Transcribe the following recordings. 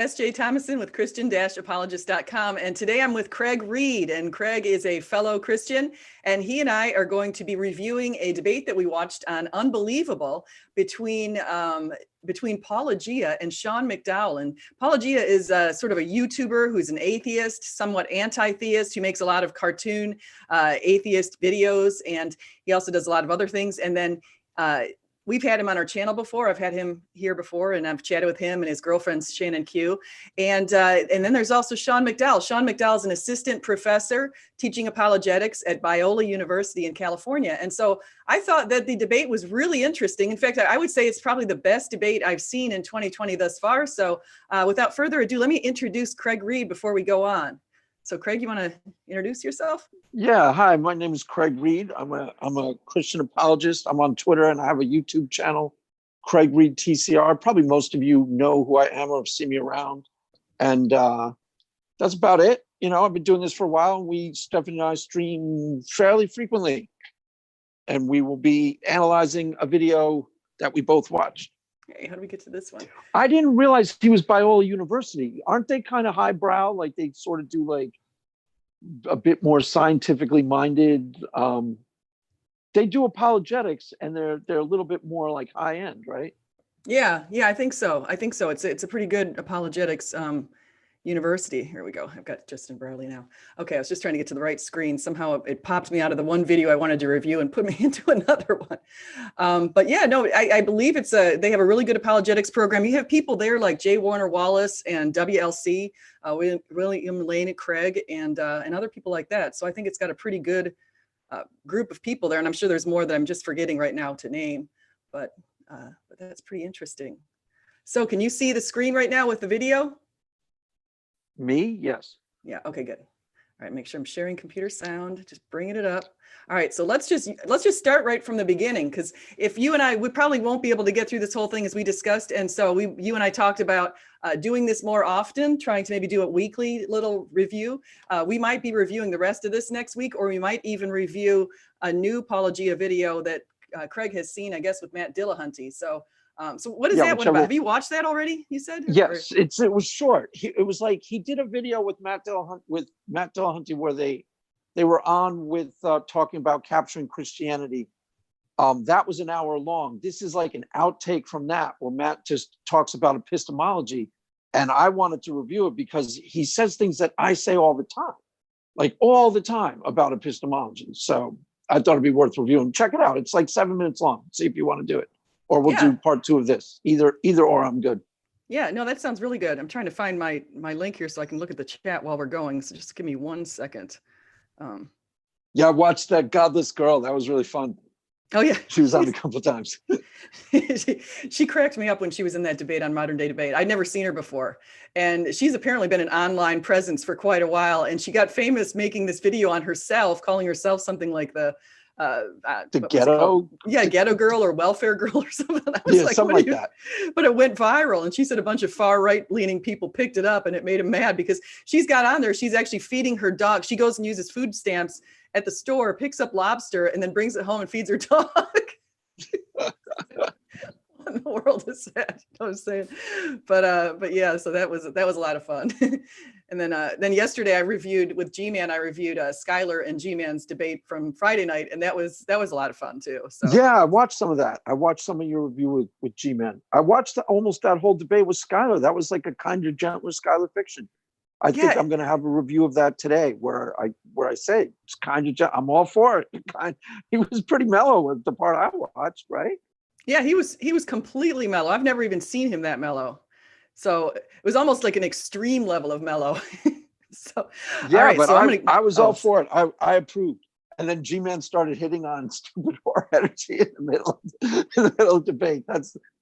S.J. Thomason with Christian-apologist.com. And today I'm with Craig Reed, and Craig is a fellow Christian, and he and I are going to be reviewing a debate that we watched on Unbelievable between Paulogia and Sean McDowell. And Paulogia is sort of a YouTuber who's an atheist, somewhat anti-theist, who makes a lot of cartoon atheist videos, and he also does a lot of other things. And then we've had him on our channel before. I've had him here before, and I've chatted with him and his girlfriend, Shannon Q. And then there's also Sean McDowell. Sean McDowell is an assistant professor teaching apologetics at Biola University in California. And so I thought that the debate was really interesting. In fact, I would say it's probably the best debate I've seen in 2020 thus far. So without further ado, let me introduce Craig Reed before we go on. So Craig, you want to introduce yourself? Yeah, hi, my name is Craig Reed. I'm a Christian apologist. I'm on Twitter and I have a YouTube channel, Craig Reed TCR. Probably most of you know who I am or have seen me around. And that's about it. You know, I've been doing this for a while. Stephanie and I stream fairly frequently. And we will be analyzing a video that we both watched. Hey, how do we get to this one? I didn't realize he was Biola University. Aren't they kind of highbrow? Like they sort of do like a bit more scientifically minded. They do apologetics and they're a little bit more like high end, right? Yeah, I think so. It's a pretty good apologetics university. Here we go. I've got Justin Brierley now. Okay, I was just trying to get to the right screen. Somehow it popped me out of the one video I wanted to review and put me into another one. But yeah, no, I believe they have a really good apologetics program. You have people there like J. Warner Wallace and WLC, William Lane Craig, and other people like that. So I think it's got a pretty good group of people there. And I'm sure there's more that I'm just forgetting right now to name, but that's pretty interesting. So can you see the screen right now with the video? Me? Yes. Yeah. Okay, good. All right. Make sure I'm sharing computer sound, just bringing it up. All right. So let's just start right from the beginning, because if you and I, we probably won't be able to get through this whole thing as we discussed. And so you and I talked about doing this more often, trying to maybe do a weekly little review. We might be reviewing the rest of this next week, or we might even review a new Paulogia video that Craig has seen, I guess, with Matt Dillahunty. So what is that one about? Have you watched that already, you said? Yes, it was short. It was like he did a video with Matt Dillahunty where they were on with talking about capturing Christianity. That was an hour long. This is like an outtake from that where Matt just talks about epistemology. And I wanted to review it because he says things that I say all the time, like all the time about epistemology. So I thought it'd be worth reviewing. Check it out. It's like 7 minutes long. See if you want to do it. Or we'll do part 2 of this. Either or, I'm good. Yeah, no, that sounds really good. I'm trying to find my link here so I can look at the chat while we're going. So just give me 1 second. Yeah, I watched that Godless Girl. That was really fun. Oh yeah, she was on a couple of times. she cracked me up when she was in that debate on Modern Day Debate. I'd never seen her before, and she's apparently been an online presence for quite a while. And she got famous making this video on herself, calling herself something like the ghetto, ghetto girl or welfare girl or something. I was like, something like that. But it went viral, and she said a bunch of far right leaning people picked it up, and it made them mad because she's got on there. She's actually feeding her dog. She goes and uses food stamps at the store, picks up lobster, and then brings it home and feeds her dog. What in the world is that? I was saying, but yeah, so that was a lot of fun. And then yesterday I reviewed with G-Man. I reviewed Skylar and G-Man's debate from Friday night, and that was a lot of fun too. So yeah, I watched some of that. I watched some of your review with G-Man. I watched almost that whole debate with Skylar. That was like a kind of gentler Skylar fiction. I think I'm going to have a review of that today, where I say it's kind of. I'm all for it. He was pretty mellow with the part I watched, right? Yeah, he was completely mellow. I've never even seen him that mellow. So it was almost like an extreme level of mellow. So yeah, right, but so I was all for it. I approved. And then G-Man started hitting on stupid whore energy in the middle of the debate.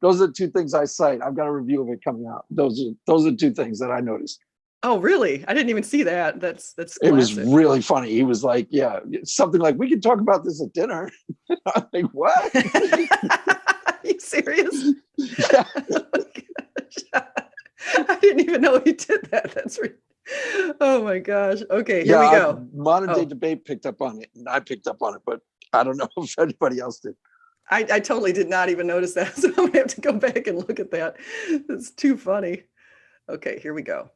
Those are 2 things I cite. I've got a review of it coming out. Those are 2 things that I noticed. Oh, really? I didn't even see that. That's classic. It was really funny. He was like, yeah, something like, we can talk about this at dinner. I'm like, what? Are you serious? Yeah. Oh my gosh. I didn't even know he did that. That's oh my gosh. Okay, here we go. Modern Day Debate picked up on it, and I picked up on it, but I don't know if anybody else did. I totally did not even notice that. So I'm gonna have to go back and look at that. It's too funny. Okay, here we go.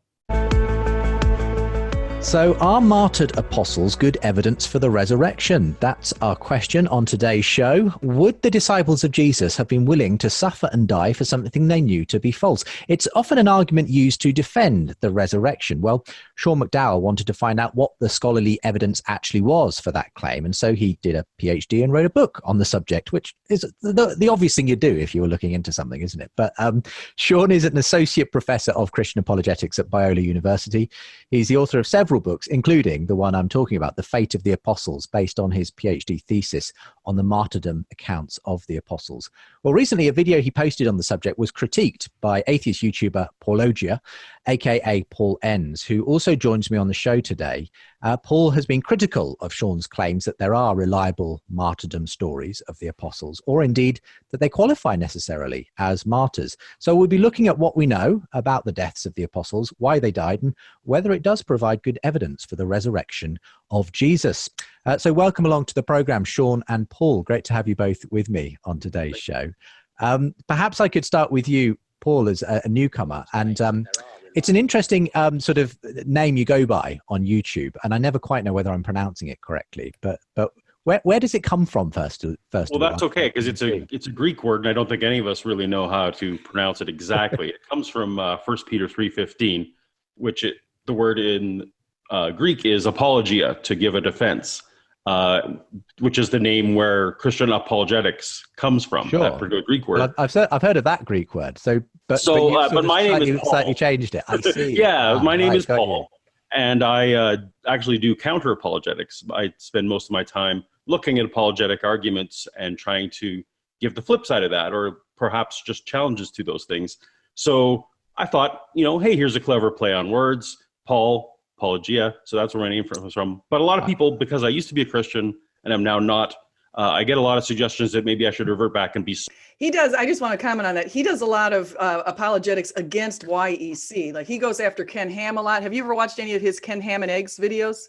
So, are martyred apostles good evidence for the resurrection? That's our question on today's show. Would the disciples of Jesus have been willing to suffer and die for something they knew to be false? It's often an argument used to defend the resurrection. Well, Sean McDowell wanted to find out what the scholarly evidence actually was for that claim. And so he did a PhD and wrote a book on the subject, which is the obvious thing you do if you were looking into something, isn't it? But Sean is an associate professor of Christian apologetics at Biola University. He's the author of several books, including the one I'm talking about, The Fate of the Apostles, based on his PhD thesis on the martyrdom accounts of the apostles. Well, recently a video he posted on the subject was critiqued by atheist YouTuber Paulogia, aka Paul Enns, who also joins me on the show today. Paul has been critical of Sean's claims that there are reliable martyrdom stories of the apostles, or indeed that they qualify necessarily as martyrs. So we'll be looking at what we know about the deaths of the apostles, why they died, and whether it does provide good evidence for the resurrection of Jesus. So welcome along to the program, Sean and Paul. Great to have you both with me on today's show. Perhaps I could start with you, Paul, as a newcomer. And it's an interesting sort of name you go by on YouTube, and I never quite know whether I'm pronouncing it correctly. But where does it come from first? Well, that's okay, because it's a Greek word, and I don't think any of us really know how to pronounce it exactly. It comes from 1 Peter 3:15, which the word in Greek is apologia, to give a defense, which is the name where Christian apologetics comes from. Sure. That particular Greek word. Well, I've heard of that Greek word. But my name is Paul. Slightly changed it. I see. Yeah, my name is You. Paul, and I actually do counter apologetics. I spend most of my time looking at apologetic arguments and trying to give the flip side of that, or perhaps just challenges to those things. So I thought, hey, here's a clever play on words. Paul, Paulogia. So that's where my name comes from. But a lot of people, because I used to be a Christian and I'm now not, I get a lot of suggestions that maybe I should revert back and be. He does. I just want to comment on that. He does a lot of apologetics against YEC. Like, he goes after Ken Ham a lot. Have you ever watched any of his Ken Ham and Eggs videos?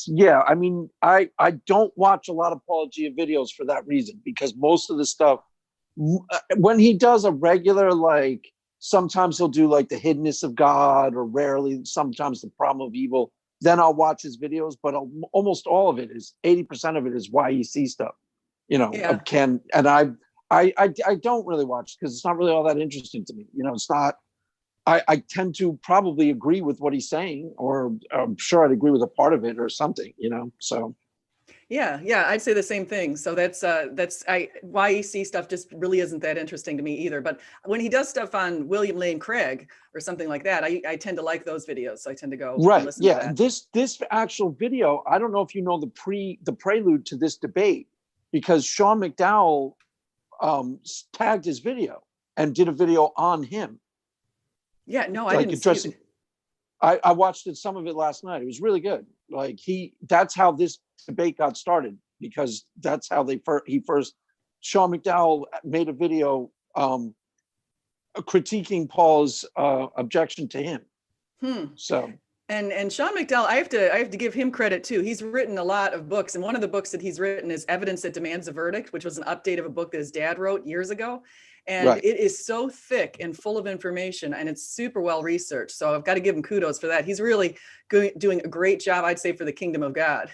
Yeah. I mean, I don't watch a lot of Paulogia videos for that reason, because most of the stuff, when he does a regular, like, sometimes he'll do like the hiddenness of God, or rarely, sometimes the problem of evil. Then I'll watch his videos, but almost all of it is 80% of it is YEC stuff, of Ken. And I don't really watch because it's not really all that interesting to me. It's not. I tend to probably agree with what he's saying, or I'm sure I'd agree with a part of it or something. So. Yeah, I'd say the same thing. So YEC stuff just really isn't that interesting to me either. But when he does stuff on William Lane Craig or something like that, I tend to like those videos. So I tend to go right. Listen Yeah, to that. This actual video, I don't know if you know the prelude to this debate, because Sean McDowell tagged his video and did a video on him. Yeah, no, I didn't see it. I watched some of it last night. It was really good. Like, that's how this debate got started, because that's how Sean McDowell made a video critiquing Paul's objection to him. So. And Sean McDowell, I have to give him credit too. He's written a lot of books, and one of the books that he's written is Evidence That Demands a Verdict, which was an update of a book that his dad wrote years ago. And right. It is so thick and full of information, and it's super well researched. So I've got to give him kudos for that. He's really doing a great job, I'd say, for the kingdom of God.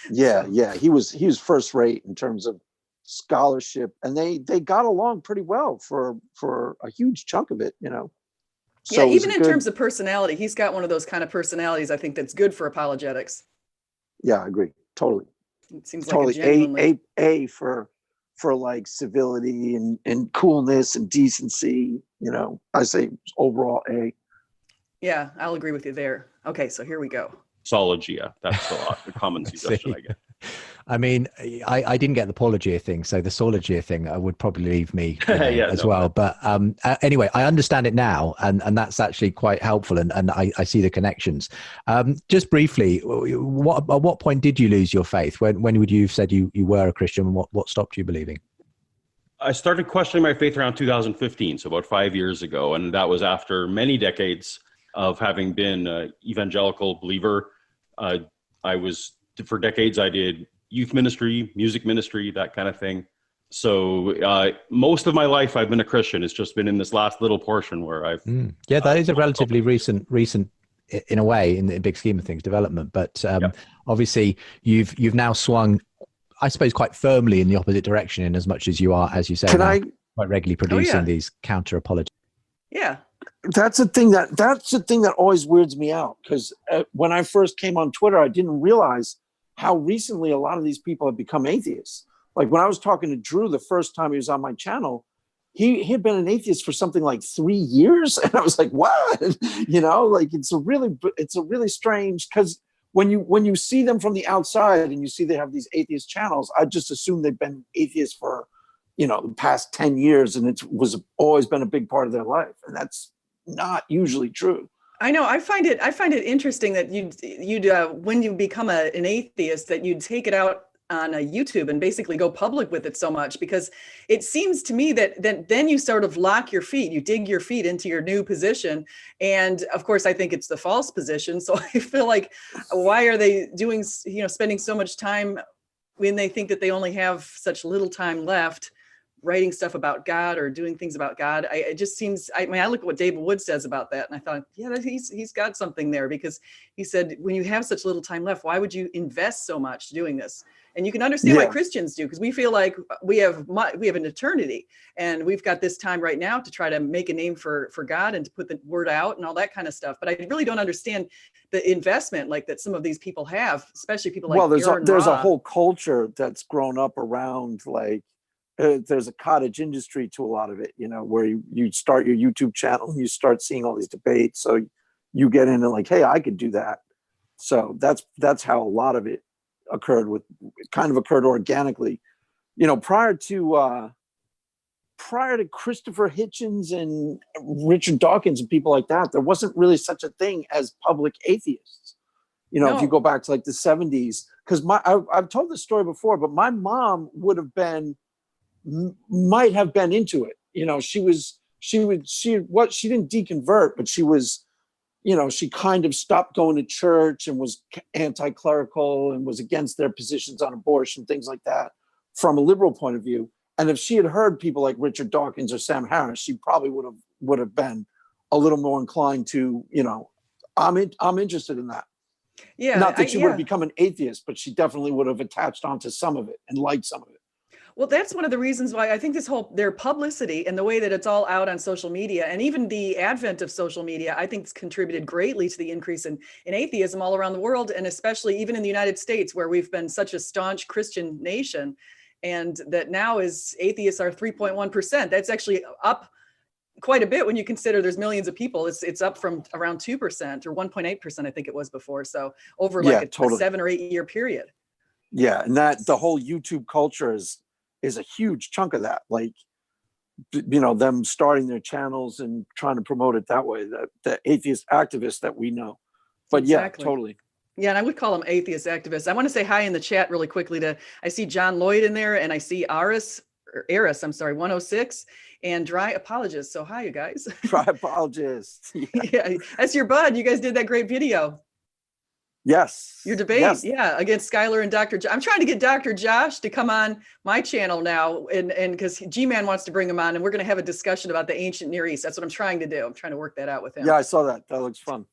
Yeah. He was first rate in terms of scholarship, and they got along pretty well for a huge chunk of it, So yeah, even in terms of personality, he's got one of those kind of personalities, I think, that's good for apologetics. Yeah, I agree. Totally. It seems totally. Like a genuinely... A for like civility and coolness and decency, I say overall A. Yeah, I'll agree with you there. Okay, so here we go. Paulogia. That's the common suggestion I get. I mean, I didn't get the Paulogia thing, so the Paulogia thing would probably leave me well. But anyway, I understand it now, and that's actually quite helpful, and I see the connections. Just briefly, at what point did you lose your faith? When would you have said you were a Christian? What stopped you believing? I started questioning my faith around 2015, so about 5 years ago, and that was after many decades of having been an evangelical believer. For decades, I did youth ministry, music ministry, that kind of thing. So most of my life I've been a Christian. It's just been in this last little portion where I've Yeah, that is a relatively recent in a way, in the big scheme of things, development. But obviously you've now swung, I suppose, quite firmly in the opposite direction, in as much as you are, as you say, quite regularly producing these counter apologies. Yeah. That's the thing that always weirds me out, because when I first came on Twitter, I didn't realize how recently a lot of these people have become atheists. Like when I was talking to Drew the first time he was on my channel, he had been an atheist for something like 3 years, and I was like, "What?" Like it's a really strange, because when you see them from the outside and you see they have these atheist channels, I just assume they've been atheists for the past 10 years, and it was always been a big part of their life, and that's not usually true. I know. I find it interesting that you'd when you become an atheist, that you'd take it out on YouTube and basically go public with it so much, because it seems to me that then you sort of lock your feet, you dig your feet into your new position. And of course, I think it's the false position. So I feel like, why are they spending so much time when they think that they only have such little time left writing stuff about God or doing things about God? It just seems, I look at what David Wood says about that, and I thought, yeah, he's got something there, because he said, when you have such little time left, why would you invest so much doing this? And you can understand why Christians do, because we feel like we have an eternity, and we've got this time right now to try to make a name for God and to put the word out and all that kind of stuff. But I really don't understand the investment like that some of these people have, especially people like there's a whole culture that's grown up around, like, there's a cottage industry to a lot of it, where you start your YouTube channel and you start seeing all these debates. So you get into like, hey, I could do that. So that's how a lot of it occurred organically. Prior to Christopher Hitchens and Richard Dawkins and people like that, there wasn't really such a thing as public atheists. If you go back to like the 70s, because I've told this story before, but my mom might have been into it. She didn't deconvert, but she was, she kind of stopped going to church and was anti-clerical and was against their positions on abortion, things like that, from a liberal point of view. And if she had heard people like Richard Dawkins or Sam Harris, she probably would have been a little more inclined to, I'm interested in that. Yeah. Not that she would have become an atheist, but she definitely would have attached onto some of it and liked some of it. Well, that's one of the reasons why I think their publicity and the way that it's all out on social media, and even the advent of social media, I think it's contributed greatly to the increase in atheism all around the world, and especially even in the United States, where we've been such a staunch Christian nation, and that now atheists are 3.1%. That's actually up quite a bit when you consider there's millions of people. It's up from around 2% or 1.8%, I think it was before. So over a 7 or 8 year period. Yeah, and that the whole YouTube culture is a huge chunk of that, like, them starting their channels and trying to promote it that way, the atheist activists that we know. But exactly. Yeah, totally. Yeah, and I would call them atheist activists. I want to say hi in the chat really quickly I see John Lloyd in there, and I see Eris, 106, and Dry Apologist. So hi, you guys. Dry Apologist. Yeah, that's your bud. You guys did that great video. Yes. Your debate, against Skylar and Dr. I'm trying to get Dr. Josh to come on my channel now, and because G-Man wants to bring him on, and we're going to have a discussion about the ancient Near East. That's what I'm trying to do. I'm trying to work that out with him. Yeah, I saw that. That looks fun.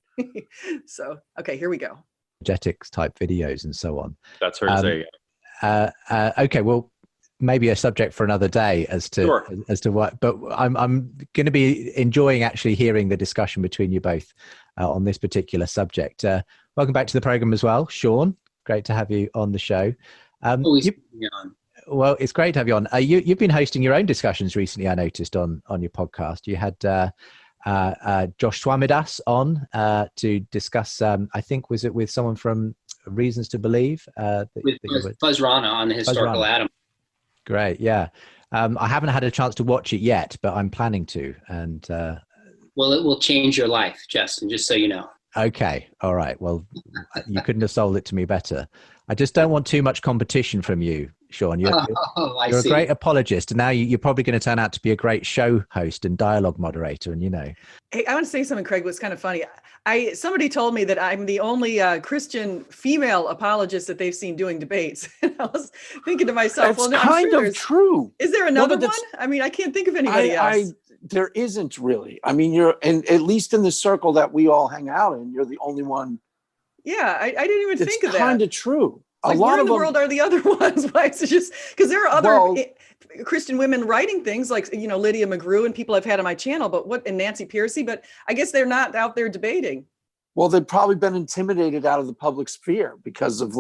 So, okay, here we go. Energetics type videos and so on. That's her to say. Okay, well, maybe a subject for another day as to what, but I'm going to be enjoying actually hearing the discussion between you both on this particular subject. Welcome back to the program as well, Sean. Great to have you on the show. Well, it's great to have you on. You've been hosting your own discussions recently, I noticed, on your podcast. You had Josh Swamidas on to discuss, I think, was it with someone from Reasons to Believe? With Buzz Rana on the historical atom. Great, yeah. I haven't had a chance to watch it yet, but I'm planning to. And well, it will change your life, Justin, just so you know. Okay, all right. Well, you couldn't have sold it to me better. I just don't want too much competition from you, Sean. You're I a see. great apologist, and now you're probably going to turn out to be a great show host and dialogue moderator. And Hey, I want to say something, Craig. Was kind of funny. Somebody told me that I'm the only Christian female apologist that they've seen doing debates. And I was thinking to myself, That's well, I'm kind sure of true. Is there another but one? I mean, I can't think of anybody else. There isn't really. I mean, and at least in the circle that we all hang out in, you're the only one. Yeah, I didn't even think of It's that. kind of true. Like, where in the world are the other ones? Why is it just because there are other Christian women writing things like, Lydia McGrew and people I've had on my channel, and Nancy Pearcey, but I guess they're not out there debating. Well, they've probably been intimidated out of the public sphere because of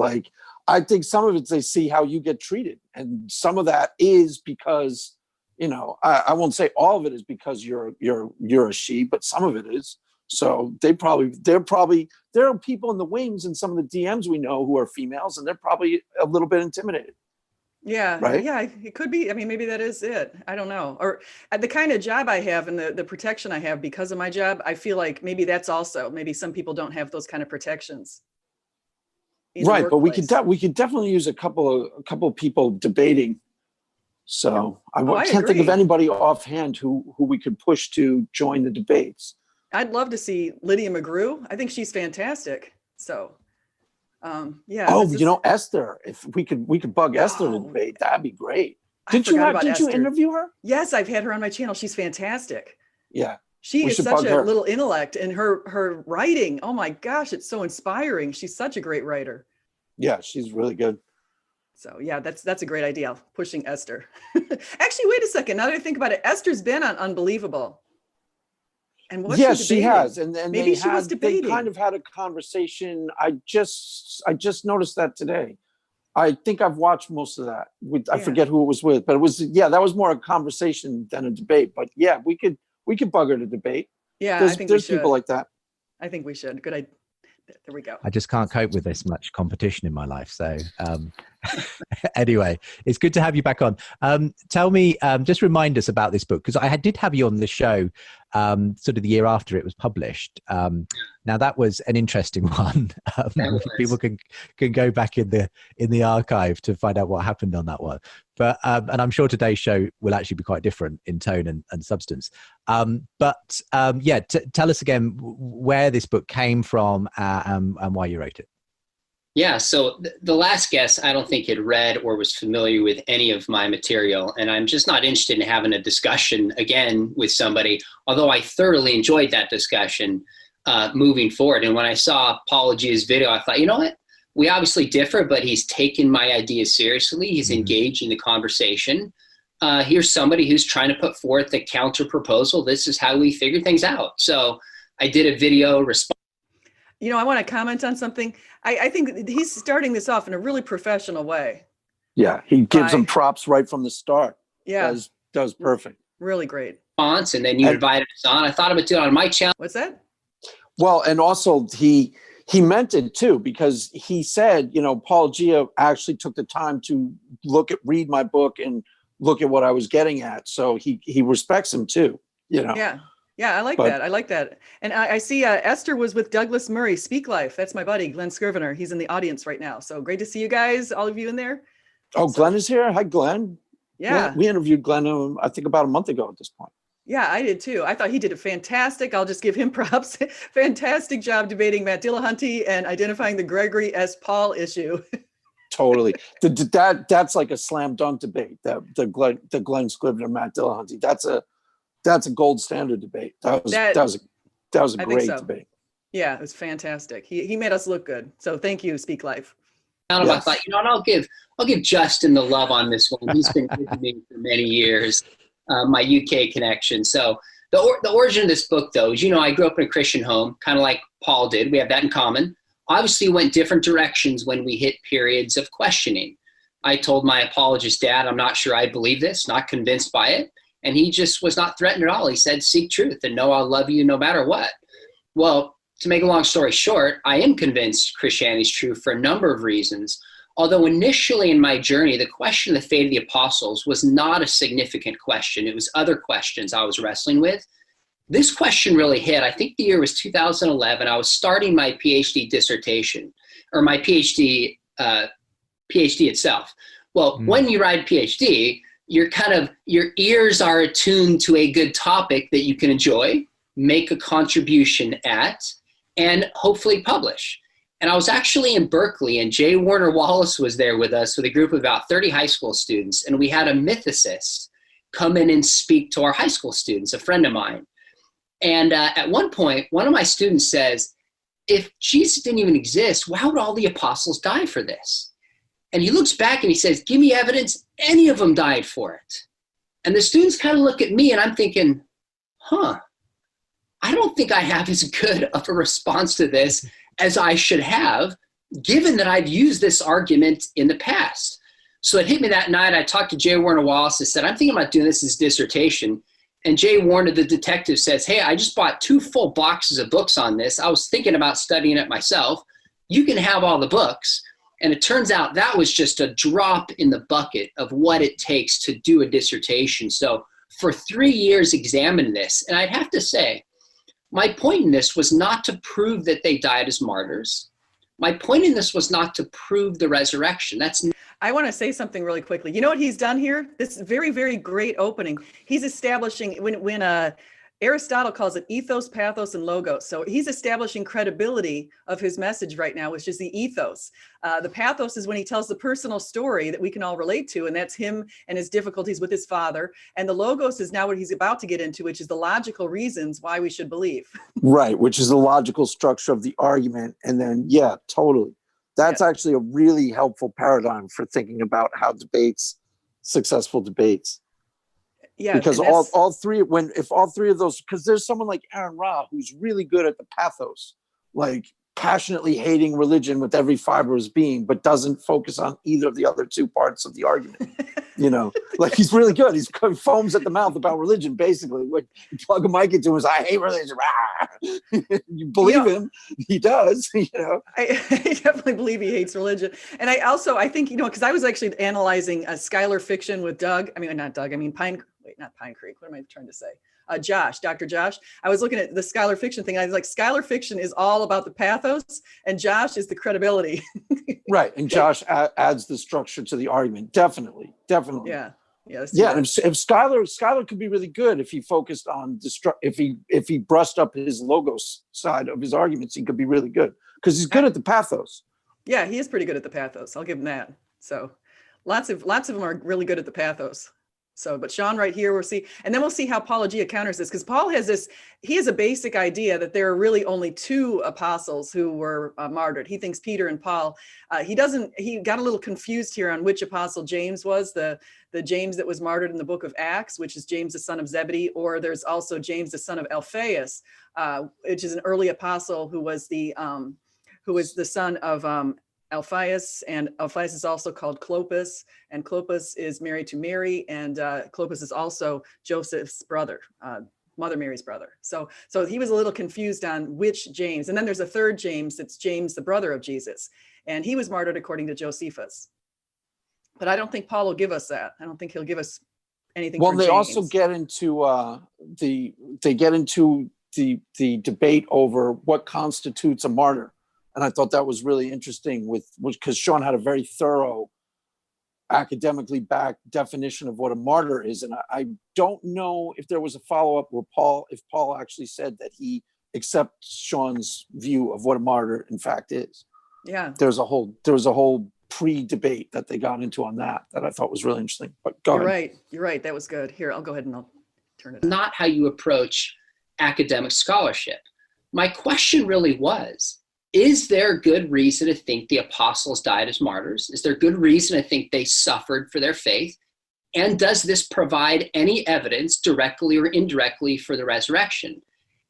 I think some of it they see how you get treated. And some of that is because, I won't say all of it is because you're a she, but some of it is. So there are people in the wings and some of the DMs we know who are females, and they're probably a little bit intimidated. Yeah. Right? Yeah, it could be. I mean, maybe that is it. I don't know. Or the kind of job I have and the protection I have because of my job, I feel like maybe that's also, maybe some people don't have those kind of protections. Right. But we could definitely use a couple of people debating. So I can't think of anybody offhand who we could push to join the debates. I'd love to see Lydia McGrew. I think she's fantastic. So, yeah. Oh, Esther. If we could bug Esther to debate, that'd be great. Did you interview her? Yes, I've had her on my channel. She's fantastic. Yeah. She is such a little intellect, and her writing. Oh my gosh, it's so inspiring. She's such a great writer. Yeah, she's really good. So yeah, that's a great idea. Pushing Esther. Actually, wait a second. Now that I think about it, Esther's been on Unbelievable. And yes, she has, and maybe she was debating. They kind of had a conversation. I just noticed that today. I think I've watched most of that. I forget who it was with, but it was that was more a conversation than a debate. But yeah, we could bug her to debate. Yeah, I think there's people like that. I think we should. Good idea. There we go. I just can't cope with this much competition in my life. So anyway, it's good to have you back on. Tell me, just remind us about this book, because I did have you on the show sort of the year after it was published. Now that was an interesting one. People can go back in the archive to find out what happened on that one. But and I'm sure today's show will actually be quite different in tone and substance. But tell us again where this book came from and why you wrote it. Yeah, so the last guest, I don't think had read or was familiar with any of my material, and I'm just not interested in having a discussion again with somebody, although I thoroughly enjoyed that discussion moving forward. And when I saw Paulogia's video, I thought, you know what? We obviously differ, but he's taken my ideas seriously. He's engaged in the conversation. Here's somebody who's trying to put forth the counter proposal. This is how we figure things out. So I did a video response. I want to comment on something. I think he's starting this off in a really professional way. Yeah, he gives them props right from the start. Yeah. Does perfect. Really great. And then you invited us on. I thought about doing it on my channel. What's that? Well, and also he meant it too, because he said, Paulogia actually took the time to read my book and look at what I was getting at. So he respects him too, Yeah. Yeah, I like that. I like that. And I see Esther was with Douglas Murray, Speak Life. That's my buddy, Glenn Scrivener. He's in the audience right now. So great to see you guys, all of you in there. Oh, Glenn is here. Hi, Glenn. Yeah. We interviewed Glenn, I think about a month ago at this point. Yeah, I did too. I thought he did a fantastic, I'll just give him props, fantastic job debating Matt Dillahunty and identifying the Gregory S. Paul issue. Totally. That's like a slam dunk debate. The Glenn Scrivener, Matt Dillahunty. That's a gold standard debate. That was a great debate. Yeah, it was fantastic. He made us look good. So thank you, Speak Life. Yes. I thought, and I'll give Justin the love on this one. He's been with me for many years, my UK connection. So the origin of this book, though, is, I grew up in a Christian home, kind of like Paul did. We have that in common. Obviously, went different directions when we hit periods of questioning. I told my apologist dad, I'm not sure I believe this, not convinced by it. And he just was not threatened at all. He said, seek truth and know I'll love you no matter what. Well, to make a long story short, I am convinced Christianity is true for a number of reasons. Although initially in my journey, the question of the fate of the apostles was not a significant question. It was other questions I was wrestling with. This question really hit. I think the year was 2011. I was starting my PhD dissertation, or my PhD itself. Well, when you write PhD, your ears are attuned to a good topic that you can enjoy, make a contribution at, and hopefully publish. And I was actually in Berkeley, and J. Warner Wallace was there with us with a group of about 30 high school students. And we had a mythicist come in and speak to our high school students, a friend of mine. And at one point, one of my students says, if Jesus didn't even exist, why would all the apostles die for this? And he looks back and he says, give me evidence any of them died for it. And the students kind of look at me and I'm thinking, I don't think I have as good of a response to this as I should have, given that I've used this argument in the past. So it hit me that night. I talked to J. Warner Wallace and said, I'm thinking about doing this as dissertation. And J. Warner, the detective, says, hey, I just bought 2 full boxes of books on this. I was thinking about studying it myself. You can have all the books. And it turns out that was just a drop in the bucket of what it takes to do a dissertation. So for 3 years examining this, and I'd have to say, my point in this was not to prove that they died as martyrs. My point in this was not to prove the resurrection. I want to say something really quickly. You know what he's done here? This very, very great opening. He's establishing, when Aristotle calls it ethos, pathos, and logos. So he's establishing credibility of his message right now, which is the ethos. The pathos is when he tells the personal story that we can all relate to, and that's him and his difficulties with his father. And the logos is now what he's about to get into, which is the logical reasons why we should believe. Right, which is the logical structure of the argument. And then, yeah, totally. That's actually a really helpful paradigm for thinking about how successful debates. Yeah, because all three of those, because there's someone like Aaron Ra who's really good at the pathos, like passionately hating religion with every fiber of his being, but doesn't focus on either of the other 2 parts of the argument. Like he's really good. He's foams at the mouth about religion, basically. When you plug a mic into him, is, I hate religion. You believe him, he does. I definitely believe he hates religion. And I think, because I was actually analyzing Schuyler fiction with Pine Creek. What am I trying to say? Dr. Josh. I was looking at the Schuyler fiction thing. I was like, Schuyler fiction is all about the pathos, and Josh is the credibility. Right, and Josh adds the structure to the argument. Definitely. Yeah. Yes. Yeah, and if Schuyler could be really good if he focused on if he brushed up his logos side of his arguments, he could be really good because he's good at the pathos. Yeah, he is pretty good at the pathos. I'll give him that. So, lots of them are really good at the pathos. So, but Sean right here, we'll see, and then we'll see how Paulogia counters this, because Paul has a basic idea that there are really only 2 apostles who were martyred. He thinks Peter and Paul. He got a little confused here on which apostle James was, the James that was martyred in the book of Acts, which is James the son of Zebedee, or there's also James the son of Alphaeus, which is an early apostle who was the son of Alphaeus, and Alphaeus is also called Clopas, and Clopas is married to Mary, and Clopas is also Joseph's brother, Mother Mary's brother. So he was a little confused on which James, and then there's a third James, that's James, the brother of Jesus, and he was martyred according to Josephus. But I don't think Paul will give us that. I don't think he'll give us anything. Well, for they James. also get into the debate over what constitutes a martyr. And I thought that was really interesting because Sean had a very thorough, academically backed definition of what a martyr is. And I don't know if there was a follow-up where Paul actually said that he accepts Sean's view of what a martyr in fact is. Yeah. There was a whole pre-debate that they got into on that I thought was really interesting. But go ahead. You're right. That was good. Here, I'll go ahead and I'll turn it on. Not how you approach academic scholarship. My question really was, is there good reason to think the apostles died as martyrs? Is there good reason to think they suffered for their faith? And does this provide any evidence, directly or indirectly, for the resurrection?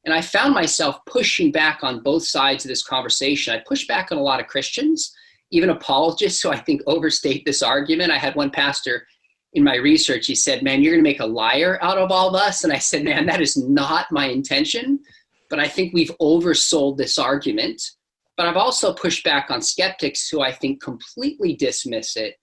And I found myself pushing back on both sides of this conversation. I pushed back on a lot of Christians, even apologists who I think overstate this argument. I had one pastor in my research, he said, man, you're going to make a liar out of all of us. And I said, man, that is not my intention. But I think we've oversold this argument. But I've also pushed back on skeptics who I think completely dismiss it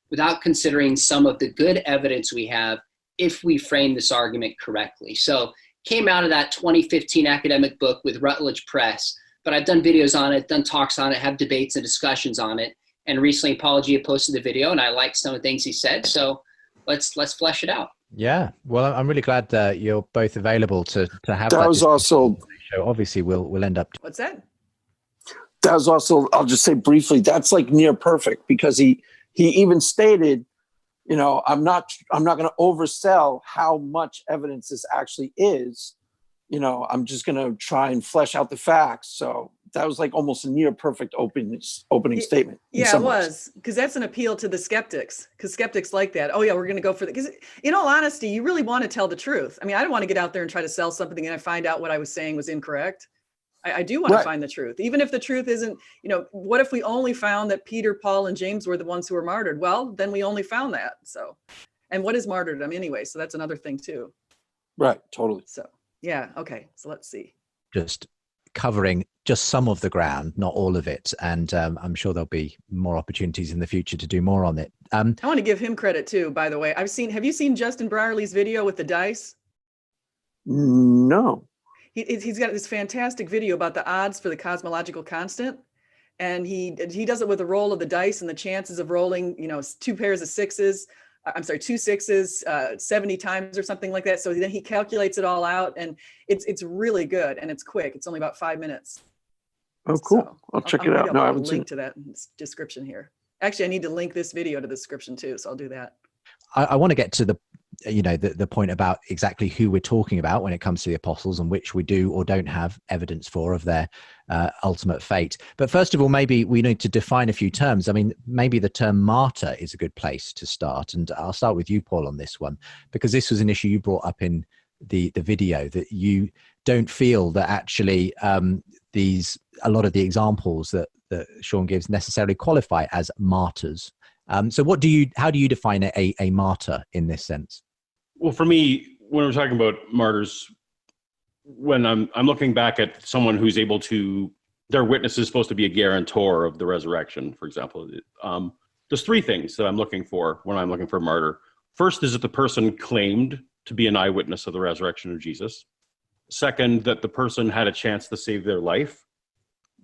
without considering some of the good evidence we have if we frame this argument correctly. So came out of that 2015 academic book with Routledge Press, but I've done videos on it, done talks on it, have debates and discussions on it. And recently Paulogia posted the video and I liked some of the things he said. So let's flesh it out. Yeah. Well, I'm really glad that you're both available to have That was also, show. Obviously, we'll end up. What's that? that was also, I'll just say briefly, that's like near perfect, because he even stated, you know, I'm not going to oversell how much evidence this actually is. You know, I'm just going to try and flesh out the facts. So that was like almost a near perfect opening statement. Yeah, it was, because that's an appeal to the skeptics, because skeptics like that. Oh yeah, we're going to go for the, because in all honesty, you really want to tell the truth. I mean, I don't want to get out there and try to sell something and I find out what I was saying was incorrect. I do want to find the truth, even if the truth isn't, you know, what if we only found that Peter, Paul, and James were the ones who were martyred? Well, then we only found that. So, and what is martyrdom anyway? So that's another thing too. Right, totally. So yeah, okay. So let's see. Just covering just some of the ground, not all of it, and I'm sure there'll be more opportunities in the future to do more on it. I want to give him credit too, by the way. Have you seen Justin Brierley's video with the dice? No. He's got this fantastic video about the odds for the cosmological constant. And he does it with a roll of the dice and the chances of rolling, you know, two sixes, 70 times or something like that. So then he calculates it all out, and it's really good, and it's quick. It's only about 5 minutes. Oh, cool. So I'll check it out. No, I haven't seen link to that description here. Actually, I need to link this video to the description too, so I'll do that. I want to get to the point about exactly who we're talking about when it comes to the apostles, and which we do or don't have evidence for of their ultimate fate. But first of all, maybe we need to define a few terms. I mean, maybe the term martyr is a good place to start. And I'll start with you, Paul, on this one, because this was an issue you brought up in the video, that you don't feel that actually a lot of the examples that Sean gives necessarily qualify as martyrs. So how do you define a martyr in this sense? Well, for me, when we're talking about martyrs, when I'm looking back at someone who's able to, their witness is supposed to be a guarantor of the resurrection, for example. There's three things that I'm looking for when I'm looking for a martyr. First is that the person claimed to be an eyewitness of the resurrection of Jesus. Second, that the person had a chance to save their life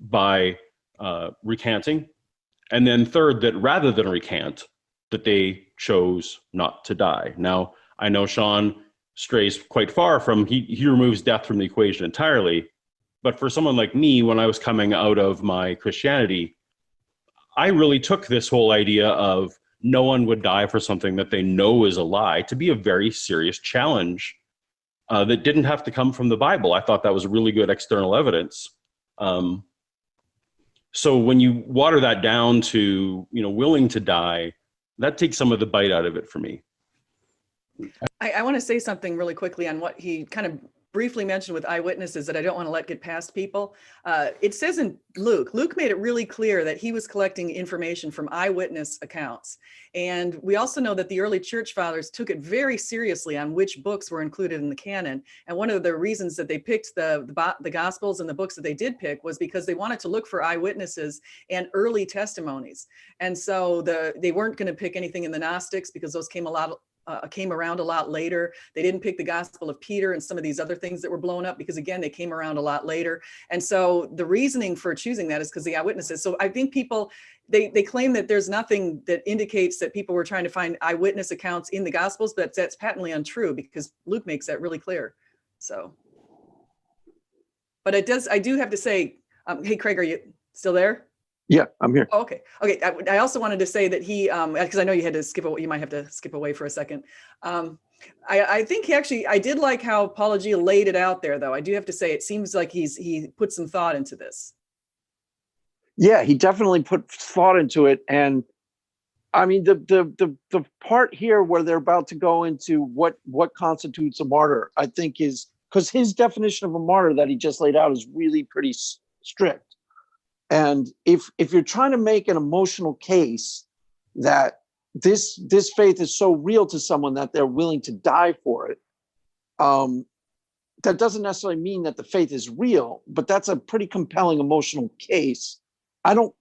by recanting. And then third, that rather than recant, that they chose not to die. Now, I know Sean strays quite far from, he removes death from the equation entirely. But for someone like me, when I was coming out of my Christianity, I really took this whole idea of no one would die for something that they know is a lie to be a very serious challenge that didn't have to come from the Bible. I thought that was really good external evidence. So when you water that down to, you know, willing to die, that takes some of the bite out of it for me. I want to say something really quickly on what he kind of briefly mentioned with eyewitnesses that I don't want to let get past people. It says in Luke made it really clear that he was collecting information from eyewitness accounts. And we also know that the early church fathers took it very seriously on which books were included in the canon. And one of the reasons that they picked the Gospels and the books that they did pick was because they wanted to look for eyewitnesses and early testimonies. And so they weren't going to pick anything in the Gnostics because those came around a lot later. They didn't pick the Gospel of Peter and some of these other things that were blown up because, again, they came around a lot later. And so the reasoning for choosing that is because the eyewitnesses. So I think people, they claim that there's nothing that indicates that people were trying to find eyewitness accounts in the Gospels, but that's patently untrue because Luke makes that really clear. So, but I do have to say, hey, Craig, are you still there? Yeah, I'm here. Oh, okay. I also wanted to say that he, because I know you had to you might have to skip away for a second. I think I did like how Paulogia laid it out there, though. I do have to say, it seems like he put some thought into this. Yeah, he definitely put thought into it. And I mean, the part here where they're about to go into what constitutes a martyr, I think is, because his definition of a martyr that he just laid out is really pretty strict. And if you're trying to make an emotional case that this faith is so real to someone that they're willing to die for it, that doesn't necessarily mean that the faith is real, but that's a pretty compelling emotional case. I don't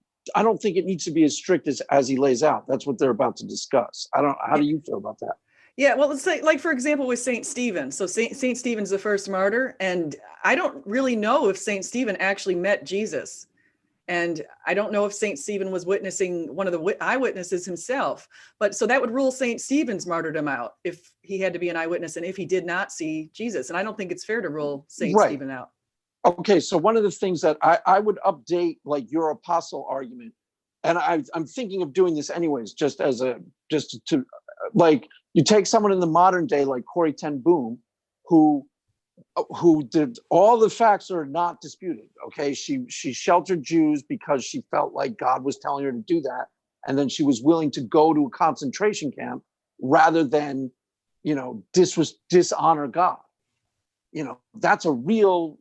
think it needs to be as strict as he lays out. That's what they're about to discuss. How do you feel about that? Yeah, well, let's say, like, for example, with St. Stephen. So St. Stephen's the first martyr, and I don't really know if St. Stephen actually met Jesus. And I don't know if St. Stephen was witnessing, one of the eyewitnesses himself, but so that would rule St. Stephen's martyrdom out if he had to be an eyewitness and if he did not see Jesus. And I don't think it's fair to rule St. Right. Stephen out. Okay, so one of the things that I would update like your apostle argument, and I'm thinking of doing this anyways, just to like, you take someone in the modern day like Corrie ten Boom, who did, all the facts are not disputed. Okay, she sheltered Jews because she felt like God was telling her to do that, and then she was willing to go to a concentration camp rather than, dishonor God. That's a real,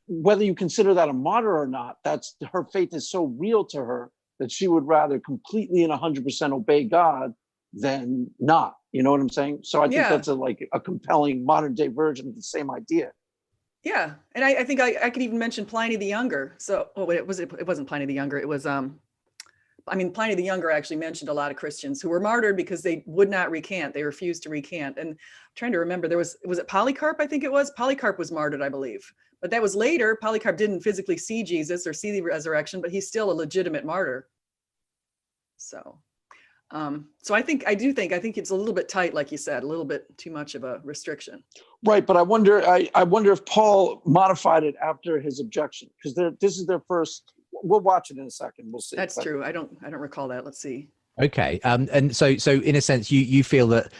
whether you consider that a martyr or not, that's, her faith is so real to her that she would rather completely and 100% obey God than not. You know what I'm saying? So I think that's a compelling modern day version of the same idea. Yeah, and I think I could even mention Pliny the Younger. So, it wasn't Pliny the Younger. It was, Pliny the Younger actually mentioned a lot of Christians who were martyred because they would not recant. They refused to recant. And I'm trying to remember, was it Polycarp? I think it was. Polycarp was martyred, I believe. But that was later. Polycarp didn't physically see Jesus or see the resurrection, but he's still a legitimate martyr. So I think it's a little bit tight, like you said, a little bit too much of a restriction. Right, but I wonder if Paul modified it after his objection, because this is their first. We'll watch it in a second. We'll see. That's true. I don't recall that. Let's see. Okay, and so in a sense, you feel that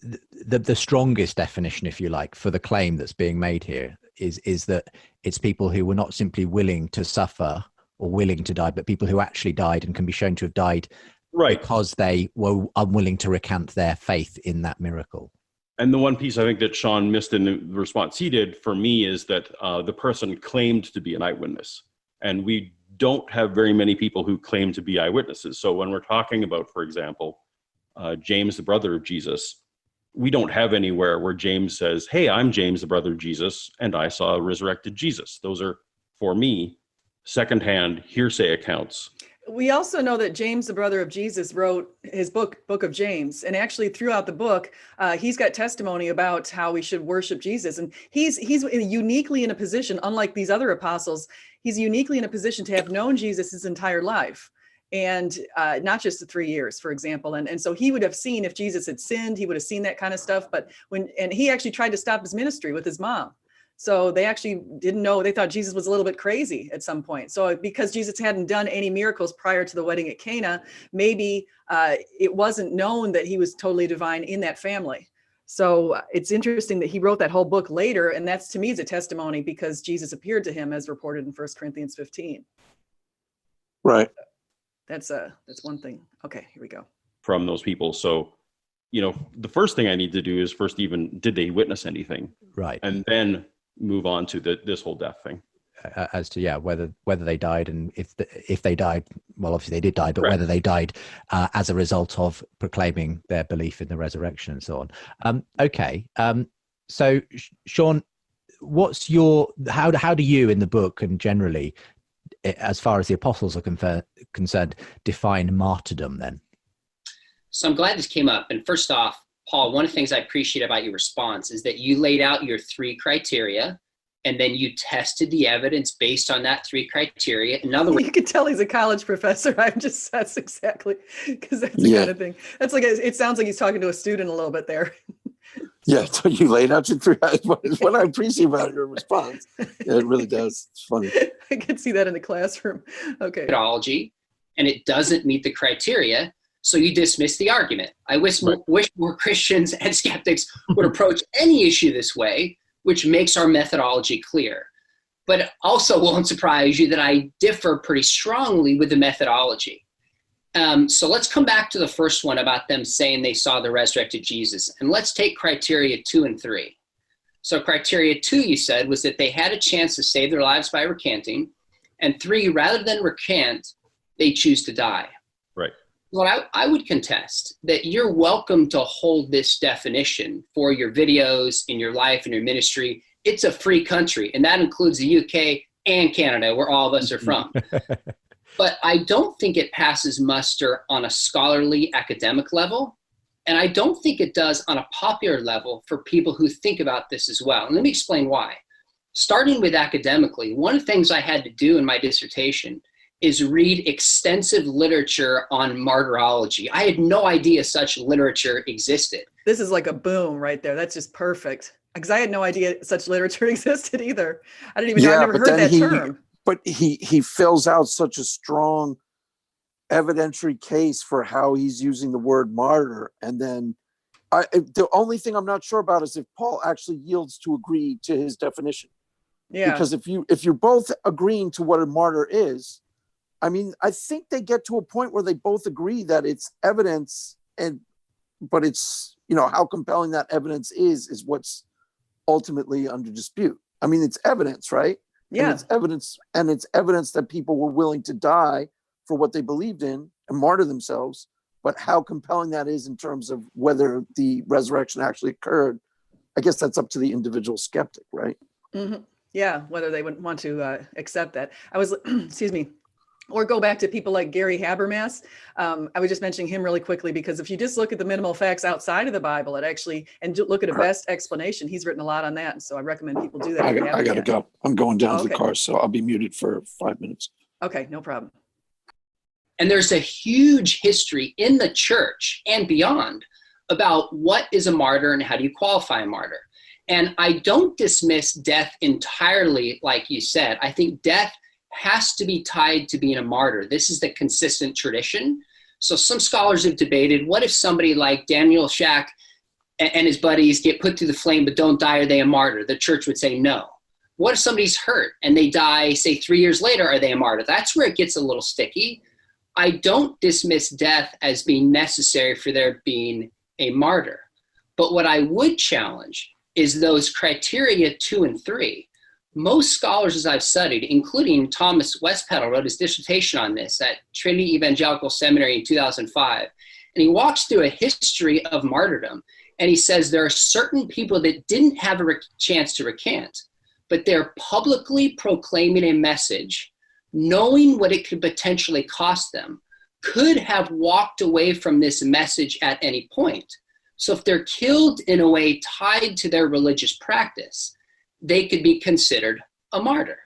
the strongest definition, if you like, for the claim that's being made here is that it's people who were not simply willing to suffer or willing to die, but people who actually died and can be shown to have died because they were unwilling to recant their faith in that miracle. And the one piece I think that Sean missed in the response he did for me is that the person claimed to be an eyewitness. And we don't have very many people who claim to be eyewitnesses. So when we're talking about, for example, James, the brother of Jesus, we don't have anywhere where James says, hey, I'm James, the brother of Jesus, and I saw a resurrected Jesus. Those are, for me, secondhand hearsay accounts. We also know that James, the brother of Jesus, wrote his book of James. And actually throughout the book, he's got testimony about how we should worship Jesus. And he's uniquely in a position, unlike these other apostles, he's uniquely in a position to have known Jesus his entire life. And not just the 3 years, for example. And so he would have seen if Jesus had sinned, he would have seen that kind of stuff. But and he actually tried to stop his ministry with his mom. So they actually didn't know, they thought Jesus was a little bit crazy at some point. So because Jesus hadn't done any miracles prior to the wedding at Cana, maybe it wasn't known that he was totally divine in that family. So it's interesting that he wrote that whole book later. And that's, to me, is a testimony because Jesus appeared to him as reported in 1 Corinthians 15. Right. That's one thing. Okay, here we go. From those people. So, the first thing I need to do is first even, did they witness anything? Right. And then move on to this whole death thing. As to whether they died, and if they died, well, obviously they did die, but whether they died as a result of proclaiming their belief in the resurrection and so on. Okay. So Sean, what's how do you in the book and generally, as far as the apostles are concerned, define martyrdom then? So I'm glad this came up. And first off, Paul, one of the things I appreciate about your response is that you laid out your 3 criteria and then you tested the evidence based on that 3 criteria. In other words, you can tell he's a college professor. That's exactly, because that's the kind of thing. That's like, it sounds like he's talking to a student a little bit there. Yeah, so you laid out your 3. What I appreciate about your response. Yeah, it really does. It's funny. I can see that in the classroom. Okay. Methodology, and it doesn't meet the criteria. So you dismiss the argument. I wish more Christians and skeptics would approach any issue this way, which makes our methodology clear. But it also won't surprise you that I differ pretty strongly with the methodology. So let's come back to the first one about them saying they saw the resurrected Jesus. And let's take criteria 2 and 3. So criteria 2, you said, was that they had a chance to save their lives by recanting. And 3, rather than recant, they choose to die. Right. Well, I would contest that you're welcome to hold this definition for your videos, in your life, in your ministry. It's a free country, and that includes the UK and Canada, where all of us are from. But I don't think it passes muster on a scholarly academic level, and I don't think it does on a popular level for people who think about this as well. And let me explain why. Starting with academically, one of the things I had to do in my dissertation is read extensive literature on martyrology. I had no idea such literature existed. This is like a boom right there. That's just perfect. Because I had no idea such literature existed either. I didn't even know. I've never heard that term. But he fills out such a strong evidentiary case for how he's using the word martyr. And then the only thing I'm not sure about is if Paul actually yields to agree to his definition. Yeah. Because if you're both agreeing to what a martyr is, I mean, I think they get to a point where they both agree that it's evidence, but it's, how compelling that evidence is what's ultimately under dispute. I mean, it's evidence, right? Yeah. And it's evidence that people were willing to die for what they believed in and martyr themselves. But how compelling that is in terms of whether the resurrection actually occurred, I guess that's up to the individual skeptic, right? Mm-hmm. Yeah, whether they would want to accept that. I was, excuse me, or go back to people like Gary Habermas. I was just mentioning him really quickly because if you just look at the minimal facts outside of the Bible, and look at a best explanation, he's written a lot on that. And so I recommend people do that. I got to go. I'm going down to the car, so I'll be muted for 5 minutes. Okay, no problem. And there's a huge history in the church and beyond about what is a martyr and how do you qualify a martyr. And I don't dismiss death entirely, like you said. I think death has to be tied to being a martyr. This is the consistent tradition. So some scholars have debated, what if somebody like Daniel Shack and his buddies get put through the flame but don't die? Are they a martyr? The church would say no. What if somebody's hurt and they die, say 3 years later? Are they a martyr? That's where it gets a little sticky. I don't dismiss death as being necessary for there being a martyr. But what I would challenge is those criteria 2 and 3. Most scholars, as I've studied, including Thomas Westpedal, wrote his dissertation on this at Trinity Evangelical Seminary in 2005. And he walks through a history of martyrdom. And he says there are certain people that didn't have a chance to recant, but they're publicly proclaiming a message, knowing what it could potentially cost them, could have walked away from this message at any point. So if they're killed in a way tied to their religious practice, they could be considered a martyr.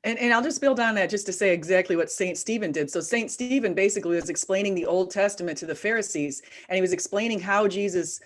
And I'll just build on that just to say exactly what St. Stephen did. So St. Stephen basically was explaining the Old Testament to the Pharisees, and he was explaining how Jesus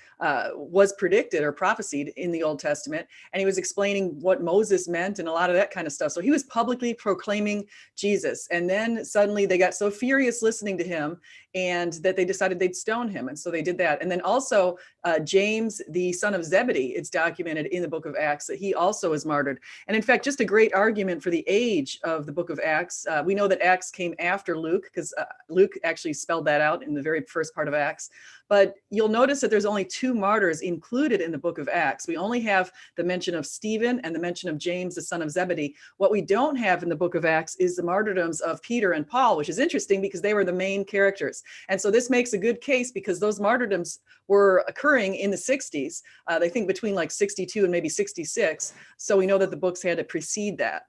was predicted or prophesied in the Old Testament. And he was explaining what Moses meant and a lot of that kind of stuff. So he was publicly proclaiming Jesus. And then suddenly they got so furious listening to him and that they decided they'd stone him. And so they did that. And then also James, the son of Zebedee, it's documented in the book of Acts that he also was martyred. And in fact, just a great argument for the age of the book of Acts. We know that Acts came after Luke because Luke actually spelled that out in the very first part of Acts. But you'll notice that there's only 2 martyrs included in the book of Acts. We only have the mention of Stephen and the mention of James, the son of Zebedee. What we don't have in the book of Acts is the martyrdoms of Peter and Paul, which is interesting because they were the main characters. And so this makes a good case because those martyrdoms were occurring in the 60s. They think between like 62 and maybe 66. So we know that the books had to precede that.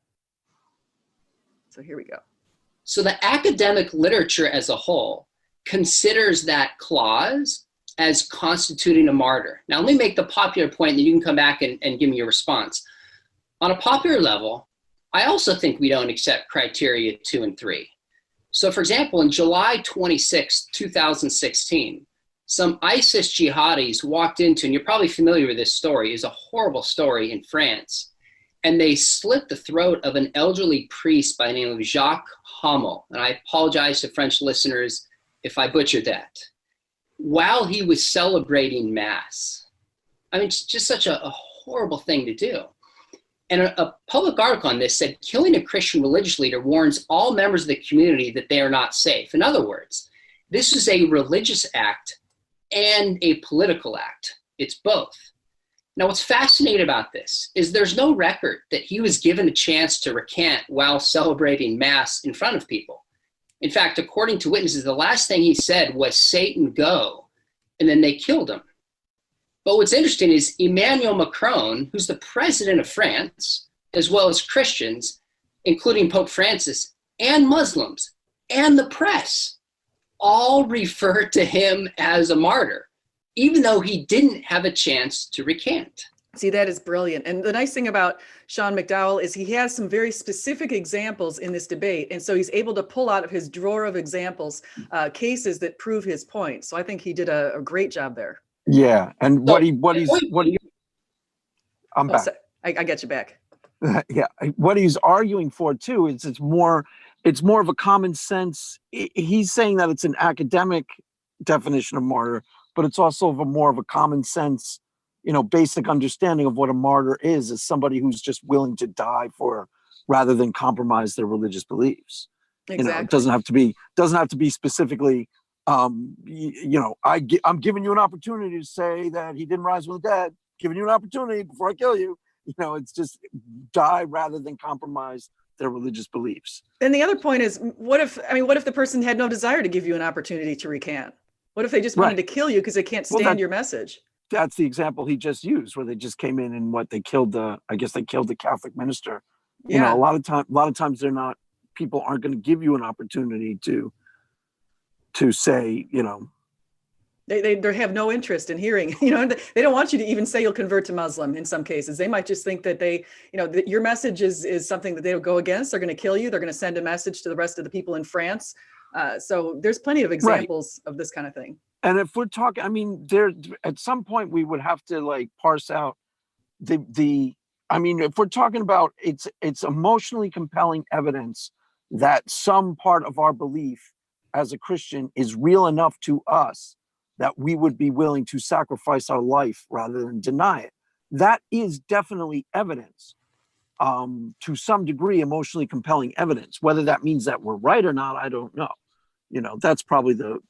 So here we go. So the academic literature as a whole considers that clause as constituting a martyr. Now, let me make the popular point, and then you can come back and give me your response. On a popular level, I also think we don't accept criteria 2 and 3. So, for example, in July 26, 2016, some ISIS jihadis walked into, and you're probably familiar with this story, is a horrible story in France, and they slit the throat of an elderly priest by the name of Jacques Hamel. And I apologize to French listeners if I butchered that, while he was celebrating Mass. I mean, it's just such a horrible thing to do. And a public article on this said, killing a Christian religious leader warns all members of the community that they are not safe. In other words, this is a religious act and a political act. It's both. Now, what's fascinating about this is there's no record that he was given a chance to recant while celebrating Mass in front of people. In fact, according to witnesses, the last thing he said was, "Satan, go," and then they killed him. But what's interesting is Emmanuel Macron, who's the president of France, as well as Christians, including Pope Francis, and Muslims, and the press, all refer to him as a martyr, even though he didn't have a chance to recant. See, that is brilliant. And the nice thing about Sean McDowell is he has some very specific examples in this debate. And so he's able to pull out of his drawer of examples cases that prove his point. So I think he did a great job there. Yeah. And So, I'm back. So I get you back. Yeah. What he's arguing for too is it's more of a common sense. He's saying that it's an academic definition of martyr, but it's also more of a common sense, basic understanding of what a martyr is somebody who's just willing to die for, rather than compromise their religious beliefs. Exactly. It doesn't have to be specifically, I'm giving you an opportunity to say that he didn't rise from the dead, giving you an opportunity before I kill you. It's just die rather than compromise their religious beliefs. And the other point is, what if the person had no desire to give you an opportunity to recant? What if they just wanted to kill you because they can't stand your message? That's the example he just used, where they just came in and they killed the Catholic minister. Yeah. A lot of times people aren't going to give you an opportunity to say, They have no interest in hearing, they don't want you to even say you'll convert to Muslim in some cases. They might just think that that your message is something that they'll go against. They're going to kill you. They're going to send a message to the rest of the people in France. So there's plenty of examples of this kind of thing. And if we're talking, there at some point we would have to parse out if we're talking about it's emotionally compelling evidence that some part of our belief as a Christian is real enough to us that we would be willing to sacrifice our life rather than deny it. That is definitely evidence, to some degree, emotionally compelling evidence. Whether that means that we're right or not, I don't know. That's probably the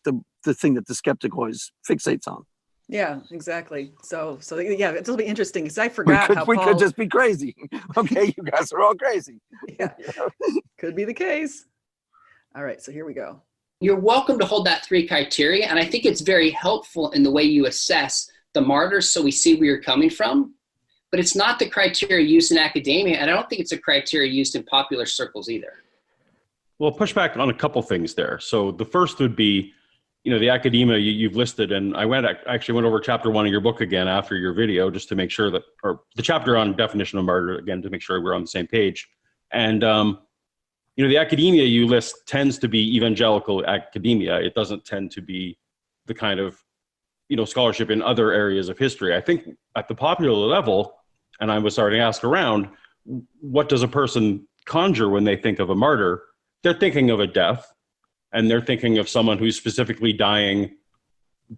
thing that the skeptic always fixates on. Yeah, exactly. So yeah, it'll be interesting because I forgot we could just be crazy. Okay, you guys are all crazy. Yeah, could be the case. All right, so here we go. You're welcome to hold that 3 criteria, and I think it's very helpful in the way you assess the martyrs so we see where you're coming from, but it's not the criteria used in academia, and I don't think it's a criteria used in popular circles either. Well, push back on a couple things there. So the first would be, the academia you've listed, and I actually went over chapter 1 of your book again after your video just to make sure or the chapter on definition of martyr again to make sure we're on the same page. And the academia you list tends to be evangelical academia. It doesn't tend to be the kind of, scholarship in other areas of history. I think at the popular level, and I was starting to ask around, what does a person conjure when they think of a martyr? They're thinking of a death, and they're thinking of someone who's specifically dying,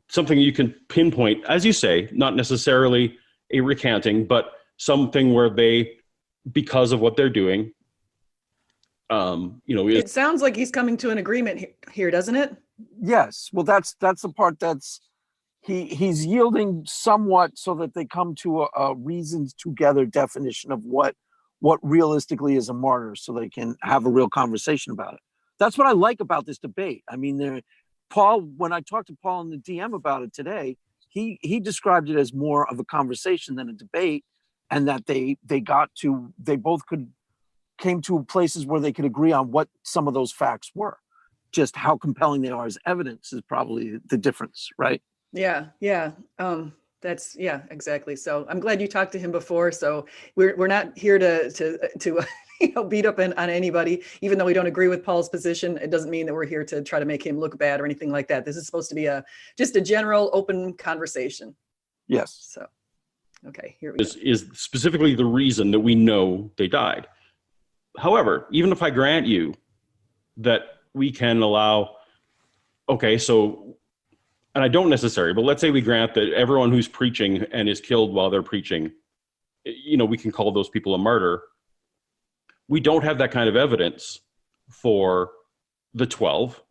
something you can pinpoint, as you say, not necessarily a recanting, but something where they, because of what they're doing, it sounds like he's coming to an agreement here, doesn't it? Yes. Well, that's the part that's he's yielding somewhat so that they come to a reasoned together definition of what realistically is a martyr, so they can have a real conversation about it. That's what I like about this debate. Paul, when I talked to Paul in the DM about it today, he described it as more of a conversation than a debate, and that they both came to places where they could agree on what some of those facts were. Just how compelling they are as evidence is probably the difference, right? Yeah. Exactly. So I'm glad you talked to him before. So we're not here to beat up on anybody, even though we don't agree with Paul's position. It doesn't mean that we're here to try to make him look bad or anything like that. This is supposed to be just a general open conversation. Yes. So, okay, here we go. Is specifically the reason that we know they died. However, even if I grant you that we can allow, and I don't necessarily, but let's say we grant that everyone who's preaching and is killed while they're preaching, we can call those people a martyr. We don't have that kind of evidence for the 12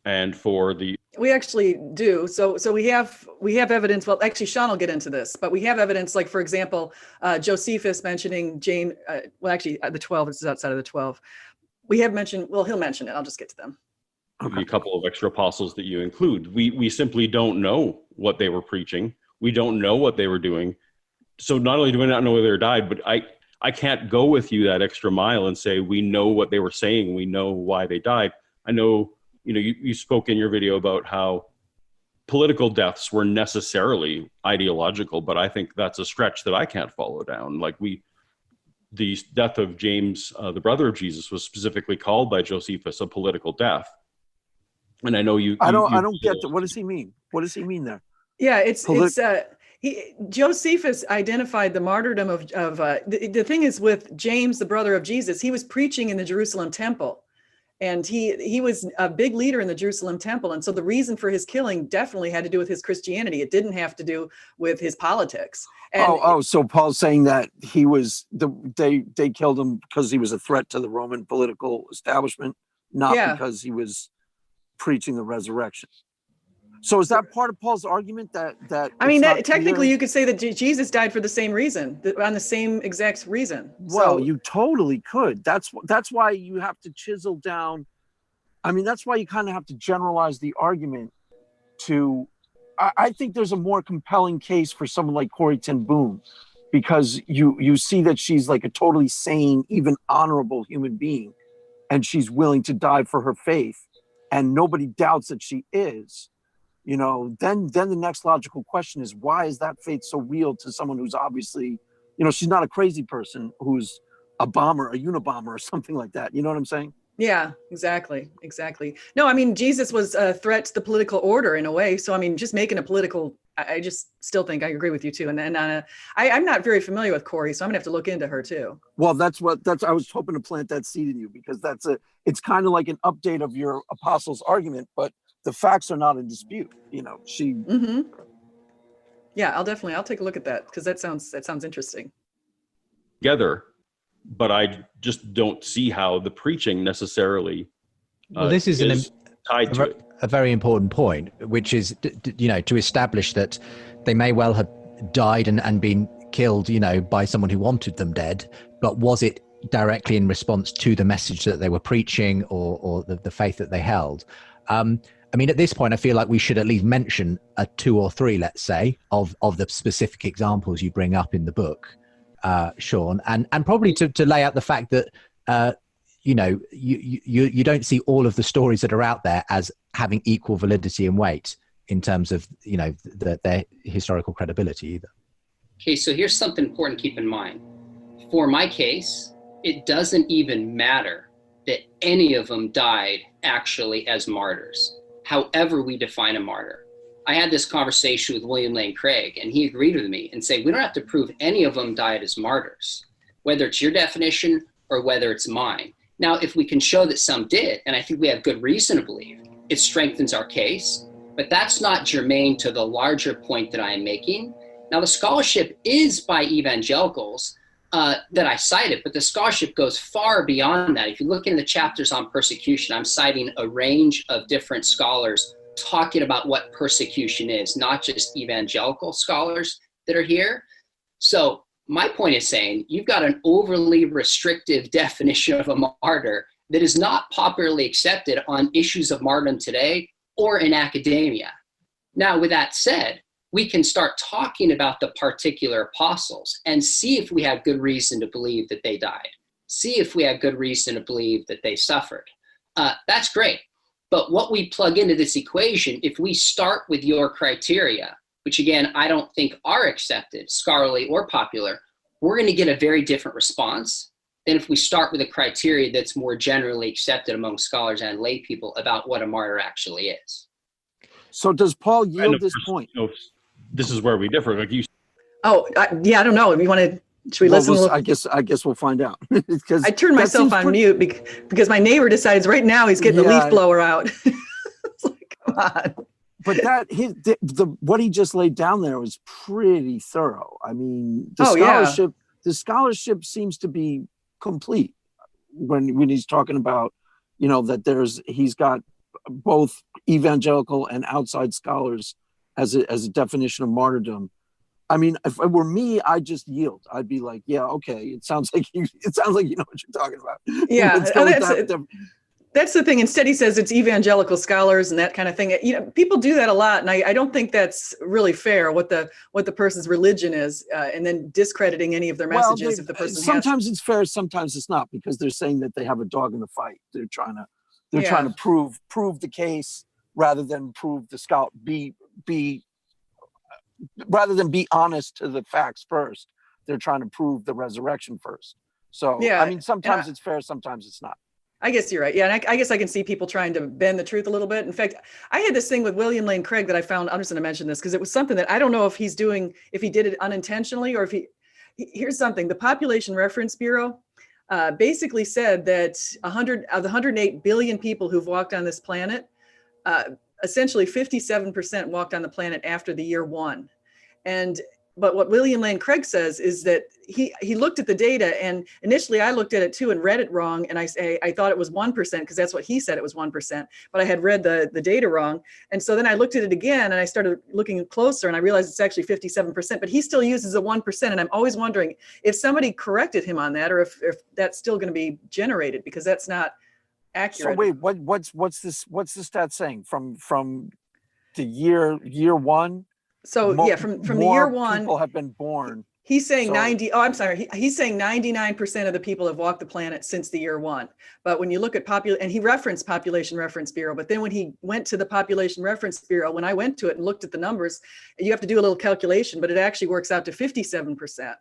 and for the... We actually do. So we have evidence. Well, actually, Sean will get into this, but we have evidence, like, for example, Josephus mentioning James, the 12 is outside of the 12. We have mentioned, he'll mention it. I'll just get to them. Okay. A couple of extra apostles that you include. We simply don't know what they were preaching. We don't know what they were doing. So not only do we not know whether they died, but I can't go with you that extra mile and say we know what they were saying. We know why they died. I know, you spoke in your video about how political deaths were necessarily ideological, but I think that's a stretch that I can't follow down. Like the death of James, the brother of Jesus, was specifically called by Josephus a political death. And I know I don't get that. What does he mean? What does he mean there? Yeah, Josephus identified the martyrdom of the thing is with James, the brother of Jesus, he was preaching in the Jerusalem temple. And he was a big leader in the Jerusalem temple. And so the reason for his killing definitely had to do with his Christianity. It didn't have to do with his politics. And so Paul's saying that they killed him because he was a threat to the Roman political establishment, not because he was preaching the resurrection. So is that part of Paul's argument that I mean, technically you could say that Jesus died for the same reason, on the same exact reason. Well, you totally could. That's why you have to chisel down. I mean, that's why you kind of have to generalize the argument to, I think there's a more compelling case for someone like Corrie ten Boom, because you see that she's like a totally sane, even honorable human being, and she's willing to die for her faith, and nobody doubts that she is. You know, then the next logical question is, why is that faith so real to someone who's obviously, you know, she's not a crazy person who's a bomber, a Unabomber or something like that. You know what I'm saying? Yeah, exactly. No, I mean, Jesus was a threat to the political order in a way. So, I mean, just making a political, I just still think I agree with you too. And then I'm not very familiar with Corrie, so I'm gonna have to look into her too. Well, I was hoping to plant that seed in you, because it's kind of like an update of your apostles' argument, but the facts are not in dispute. You know, she. Mm-hmm. Yeah, I'll take a look at that, because that sounds interesting. Together, but I just don't see how the preaching necessarily. Well, this is tied to it. A very important point, which is, you know, to establish that they may well have died and been killed, you know, by someone who wanted them dead, but was it directly in response to the message that they were preaching or the faith that they held? I mean, at this point, I feel like we should at least mention 2 or 3, let's say, of the specific examples you bring up in the book, Sean, and probably to lay out the fact that, you know, you don't see all of the stories that are out there as having equal validity and weight in terms of, you know, their historical credibility either. Okay, so here's something important to keep in mind. For my case, it doesn't even matter that any of them died actually as martyrs, however we define a martyr. I had this conversation with William Lane Craig, and he agreed with me and said, we don't have to prove any of them died as martyrs, whether it's your definition or whether it's mine. Now, if we can show that some did, and I think we have good reason to believe, it strengthens our case, but that's not germane to the larger point that I am making. Now, the scholarship is by evangelicals that I cited, but the scholarship goes far beyond that. If you look in the chapters on persecution, I'm citing a range of different scholars talking about what persecution is, not just evangelical scholars that are here. So my point is saying you've got an overly restrictive definition of a martyr that is not popularly accepted on issues of martyrdom today or in academia. Now, with that said, we can start talking about the particular apostles and see if we have good reason to believe that they died. See if we have good reason to believe that they suffered. That's great. But what we plug into this equation, if we start with your criteria, which again, I don't think are accepted, scholarly or popular, we're going to get a very different response than if we start with a criteria that's more generally accepted among scholars and lay people about what a martyr actually is. So does Paul yield this point? This is where we differ. Like you. Oh, yeah, I don't know. If you want to, should we listen? I guess we'll find out. Because I turned myself on mute because my neighbor decides right now he's getting the leaf blower out. It's like, come on. But what he just laid down there was pretty thorough. I mean, the scholarship seems to be complete when he's talking about, you know, that he's got both evangelical and outside scholars as a definition of martyrdom. I mean, if it were me, I'd just yield. I'd be like, yeah, okay. It sounds like you know what you're talking about. Yeah, that's the thing. Instead, he says it's evangelical scholars and that kind of thing. You know, people do that a lot, and I don't think that's really fair. What the person's religion is, and then discrediting any of their messages if the person. Sometimes it's fair, sometimes it's not, because they're saying that they have a dog in the fight. They're trying to prove the case rather than prove the be honest to the facts first, they're trying to prove the resurrection first. So, Yeah, I mean, sometimes it's fair, sometimes it's not. I guess you're right. Yeah, and I guess I can see people trying to bend the truth a little bit. In fact, I had this thing with William Lane Craig that I found. I'm just going to mention this because it was something that I don't know if he did it unintentionally, or if here's something. The Population Reference Bureau basically said that 100 of the 108 billion people who've walked on this planet, essentially 57% walked on the planet after the year 1. But what William Lane Craig says is that he looked at the data, and initially I looked at it too and read it wrong. And I thought it was 1% because that's what he said, it was 1%, but I had read the data wrong. And so then I looked at it again and I started looking closer and I realized it's actually 57%, but he still uses a 1%. And I'm always wondering if somebody corrected him on that, or if that's still going to be generated, because that's not accurate. So wait, what's the stat saying from the year 1? So from the year 1, people have been born. He's saying 90. Oh, I'm sorry. He's saying 99% of the people have walked the planet since the year 1. But when you look at and he referenced Population Reference Bureau, but then when he went to the Population Reference Bureau, when I went to it and looked at the numbers, you have to do a little calculation, but it actually works out to 57%.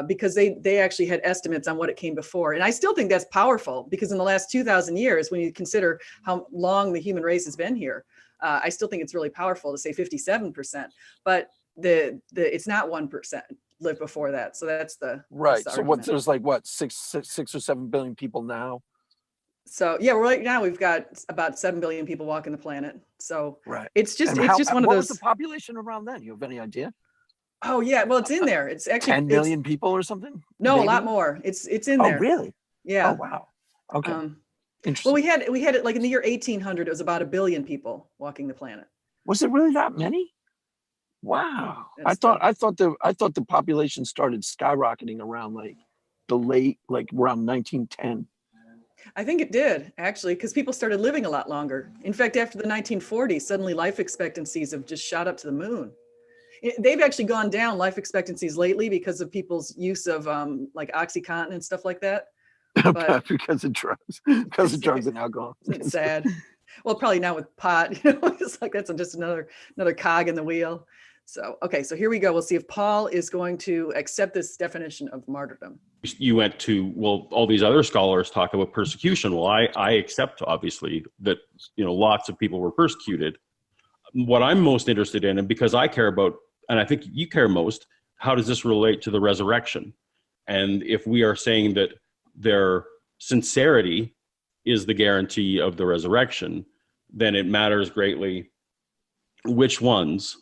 Because they actually had estimates on what it came before. And I still think that's powerful, because in the last 2,000 years, when you consider how long the human race has been here, I still think it's really powerful to say 57%, but it's not 1% lived before that. So that's the right. That's the so argument. there's like what, six or 7 billion people now. So yeah, right now we've got about 7 billion people walking the planet. So right. It's just one of those. What was the population around then? You have any idea? Oh yeah, well it's in there. It's actually 10 million people or something. No, maybe? a lot more. It's in there. Oh really? Yeah. Oh wow. Okay. Well, Interesting. we had it like in the year 1800, it was about 1 billion people walking the planet. Was it really that many? Wow. I thought the population started skyrocketing around around 1910. I think it did, actually, because people started living a lot longer. In fact, after the 1940s, suddenly life expectancies have just shot up to the moon. They've actually gone down, life expectancies, lately, because of people's use of like OxyContin and stuff like that. But because of drugs and alcohol. It's sad. Well, probably now with pot, it's like that's just another cog in the wheel. So, okay, so here we go. We'll see if Paul is going to accept this definition of martyrdom. You went to, well, all these other scholars talk about persecution. Well, I accept, obviously, that, lots of people were persecuted. What I'm most interested in, and because I care about, and I think you care most, how does this relate to the resurrection? And if we are saying that their sincerity is the guarantee of the resurrection, then it matters greatly which ones,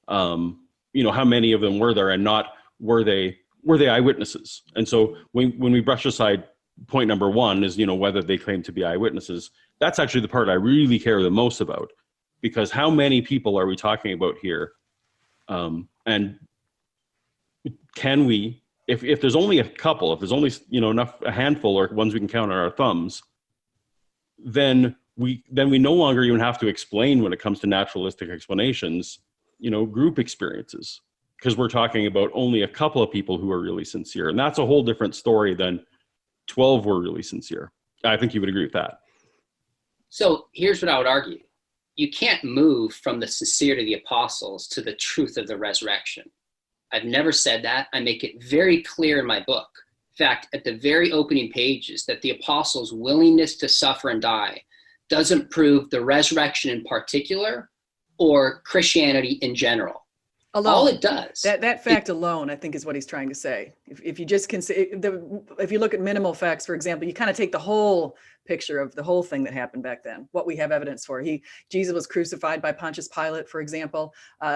how many of them were there, and not were they eyewitnesses. And so when we brush aside point number 1 is, whether they claim to be eyewitnesses, that's actually the part I really care the most about, because how many people are we talking about here? And can we, if there's only a couple, if there's only, a handful or ones we can count on our thumbs, then we no longer even have to explain, when it comes to naturalistic explanations, group experiences, because we're talking about only a couple of people who are really sincere. And that's a whole different story than 12 were really sincere. I think you would agree with that. So here's what I would argue. You can't move from the sincerity of the apostles to the truth of the resurrection. I've never said that. I make it very clear in my book. In fact, at the very opening pages, that the apostles' willingness to suffer and die doesn't prove the resurrection in particular or Christianity in general. Alone. All it does. That fact alone, I think, is what he's trying to say. If you just if you look at minimal facts, for example, you kind of take the whole picture of the whole thing that happened back then, what we have evidence for. Jesus was crucified by Pontius Pilate, for example.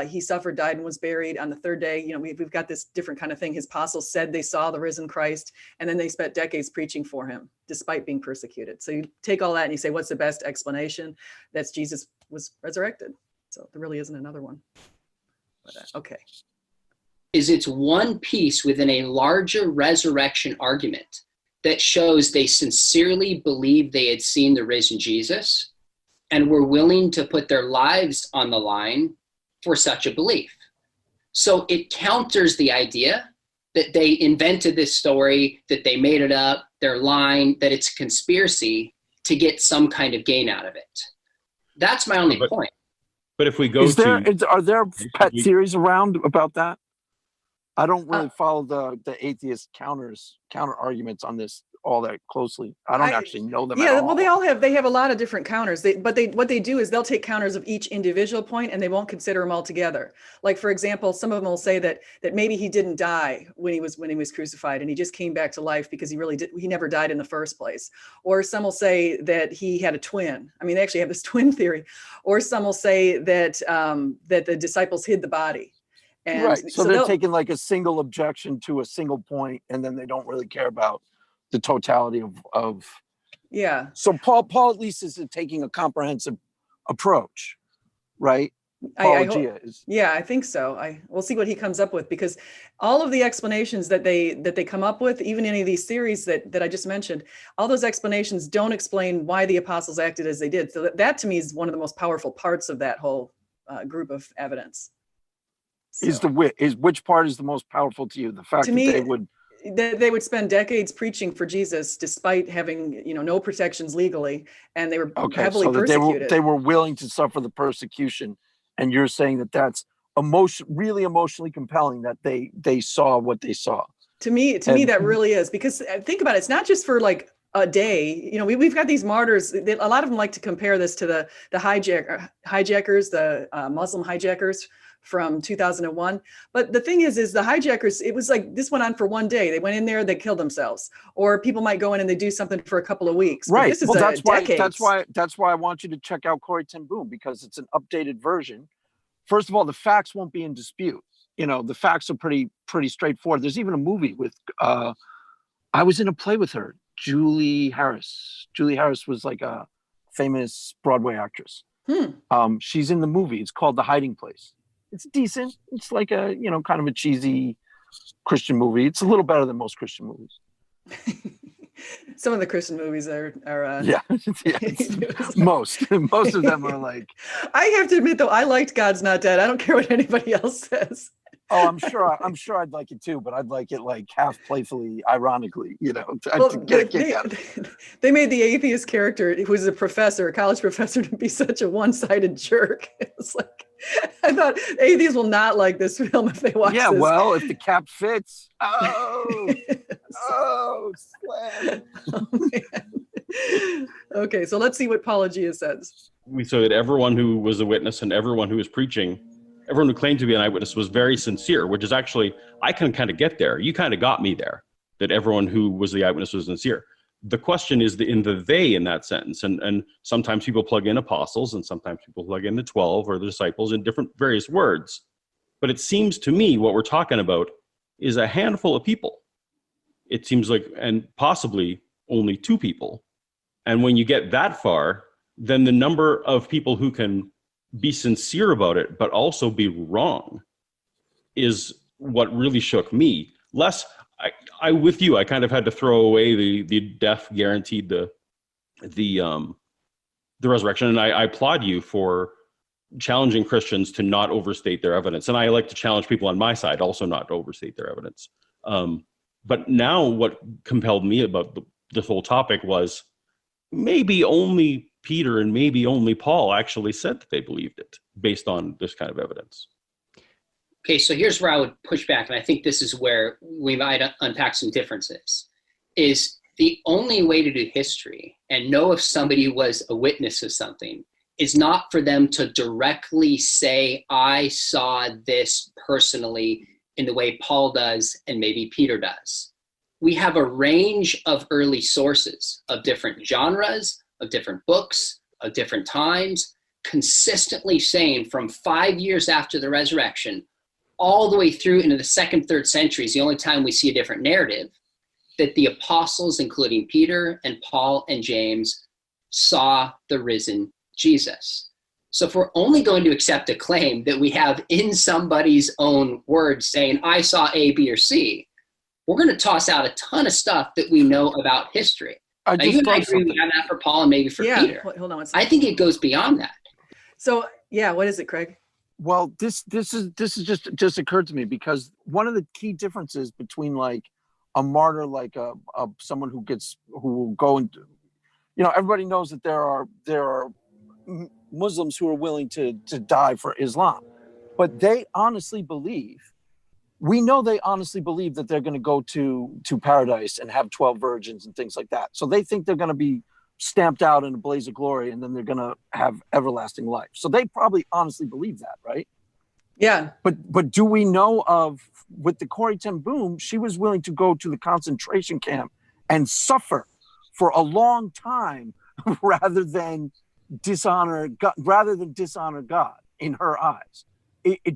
He suffered, died, and was buried. On the third day, we've got this different kind of thing. His apostles said they saw the risen Christ, and then they spent decades preaching for him, despite being persecuted. So you take all that and you say, what's the best explanation? That's Jesus was resurrected. So there really isn't another one. Okay. It's one piece within a larger resurrection argument that shows they sincerely believed they had seen the risen Jesus and were willing to put their lives on the line for such a belief. So it counters the idea that they invented this story, that they made it up, they're lying, that it's a conspiracy to get some kind of gain out of it. That's my only point. But if we go are there pet theories around about that? I don't really follow the atheist counter arguments on this all that closely. I don't actually know them at all. Well, they have a lot of different counters. What they do is they'll take counters of each individual point and they won't consider them all together. Like, for example, some of them will say that maybe he didn't die when he was crucified and he just came back to life because he never died in the first place. Or some will say that he had a twin. I mean, they actually have this twin theory. Or some will say that that the disciples hid the body. And right. So they're taking like a single objection to a single point, and then they don't really care about the totality of. Yeah. So Paul at least is taking a comprehensive approach, right? Paulogia is. Yeah, I think so. We'll see what he comes up with, because all of the explanations that they come up with, even any of these theories that I just mentioned, all those explanations don't explain why the apostles acted as they did. So that to me is one of the most powerful parts of that whole group of evidence. So, which part is the most powerful to you? The fact that they would spend decades preaching for Jesus despite having no protections legally, and they were heavily persecuted. They were willing to suffer the persecution, and you're saying that that's really emotionally compelling, that they saw what they saw. To me, that really is, because think about it. It's not just for like a day. We've got these martyrs. A lot of them like to compare this to the hijackers, the Muslim hijackers from 2001. But the thing is the hijackers, it was like this went on for one day. They went in there, they killed themselves. Or people might go in and they do something for a couple of weeks. Right. But this is that's why I want you to check out Corrie ten Boom, because it's an updated version. First of all, the facts won't be in dispute. The facts are pretty straightforward. There's even a movie with I was in a play with her, Julie Harris. Julie Harris was like a famous Broadway actress. She's in the movie. It's called The Hiding Place. It's decent. It's like a, kind of a cheesy Christian movie. It's a little better than most Christian movies. Some of the Christian movies are most of them are like. I have to admit though, I liked God's Not Dead. I don't care what anybody else says. Oh, I'm sure I'd like it too, but I'd like it like half playfully, ironically, They made the atheist character, who was a college professor, to be such a one-sided jerk. It's like, I thought atheists will not like this film if they watch this. Yeah, well, if the cap fits. Slam. Oh, man. Okay, so let's see what Paulogia says. We saw that everyone who was a witness and everyone who was preaching, everyone who claimed to be an eyewitness, was very sincere, which is actually, I can kind of get there. You kind of got me there, that everyone who was the eyewitness was sincere. The question is in the they in that sentence. And sometimes people plug in apostles and sometimes people plug in the 12 or the disciples in different various words. But it seems to me what we're talking about is a handful of people. It seems like, and possibly only 2 people. And when you get that far, then the number of people who can be sincere about it, but also be wrong, is what really shook me. I with you, I kind of had to throw away the death guaranteed the resurrection, and I applaud you for challenging Christians to not overstate their evidence. And I like to challenge people on my side also not to overstate their evidence. But now what compelled me about this whole topic was maybe only Peter and maybe only Paul actually said that they believed it based on this kind of evidence. Okay, so here's where I would push back, and I think this is where we might unpack some differences, is the only way to do history and know if somebody was a witness of something is not for them to directly say, I saw this personally in the way Paul does and maybe Peter does. We have a range of early sources of different genres, of different books, of different times, consistently saying from 5 years after the resurrection, all the way through into the 2nd, 3rd centuries, the only time we see a different narrative, that the apostles, including Peter and Paul and James, saw the risen Jesus. So if we're only going to accept a claim that we have in somebody's own words saying, I saw A, B, or C, we're going to toss out a ton of stuff that we know about history. Now, you and I agree we have that for Paul and maybe for Peter. Hold on one second. I think it goes beyond that. So, what is it, Craig? Well, this is just occurred to me, because one of the key differences between like a martyr, like someone who will go and, everybody knows that there are Muslims who are willing to die for Islam. But they honestly believe, we know they honestly believe that they're going to go to paradise and have 12 virgins and things like that. So they think they're going to be stamped out in a blaze of glory and then they're going to have everlasting life. So they probably honestly believe that, right? Yeah. But do we know of, with the Corrie ten Boom, she was willing to go to the concentration camp and suffer for a long time rather than dishonor God in her eyes.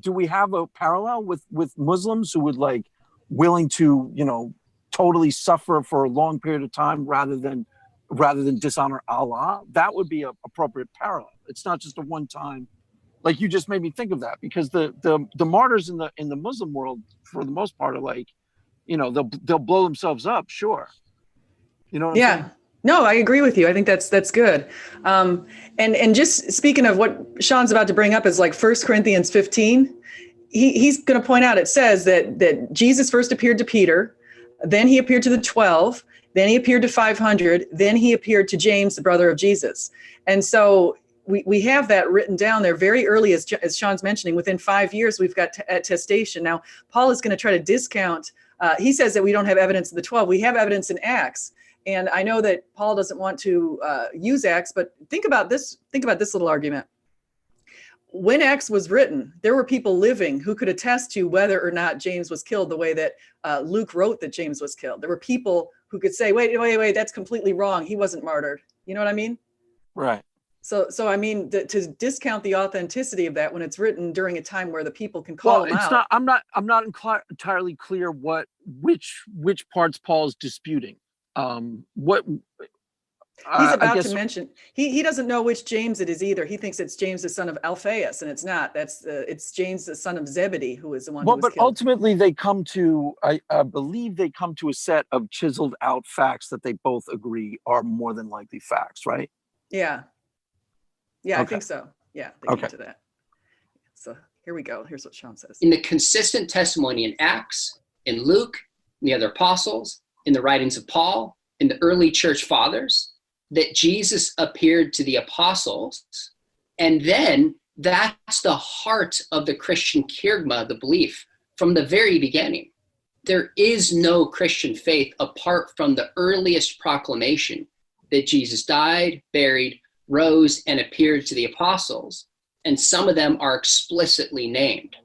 Do we have a parallel with Muslims who would like willing to, totally suffer for a long period of time rather than dishonor Allah? That would be an appropriate parallel. It's not just a one time. Like, you just made me think of that, because the martyrs in the Muslim world, for the most part, are like, they'll blow themselves up, sure. You know what I'm saying? No, I agree with you. I think that's good. And just speaking of what Sean's about to bring up is like 1 Corinthians 15. He's going to point out, it says that Jesus first appeared to Peter, then he appeared to the 12, then he appeared to 500, then he appeared to James, the brother of Jesus. And so we have that written down there very early, as Sean's mentioning. Within 5 years, we've got attestation. Now, Paul is going to try to discount. He says that we don't have evidence of the 12. We have evidence in Acts. And I know that Paul doesn't want to use Acts, but think about this little argument. When Acts was written, there were people living who could attest to whether or not James was killed the way that Luke wrote that James was killed. There were people who could say, wait, that's completely wrong. He wasn't martyred. You know what I mean? Right. So I mean, to discount the authenticity of that when it's written during a time where the people can call him out. I'm not entirely clear which parts Paul's disputing. What he's about to mention, he doesn't know which James it is either. He thinks it's James the son of Alphaeus, and it's not. It's James the son of Zebedee, who is the one who was killed. But ultimately they come to, I believe they come to a set of chiseled out facts that they both agree are more than likely facts, right? Yeah, okay. I think so. Yeah, they came to that. So here we go. Here's what Sean says. In the consistent testimony in Acts, in Luke, in the other apostles, in the writings of Paul, in the early church fathers, that Jesus appeared to the apostles. And then that's the heart of the Christian kerygma, the belief, from the very beginning. There is no Christian faith apart from the earliest proclamation that Jesus died, buried, rose, and appeared to the apostles. And some of them are explicitly named.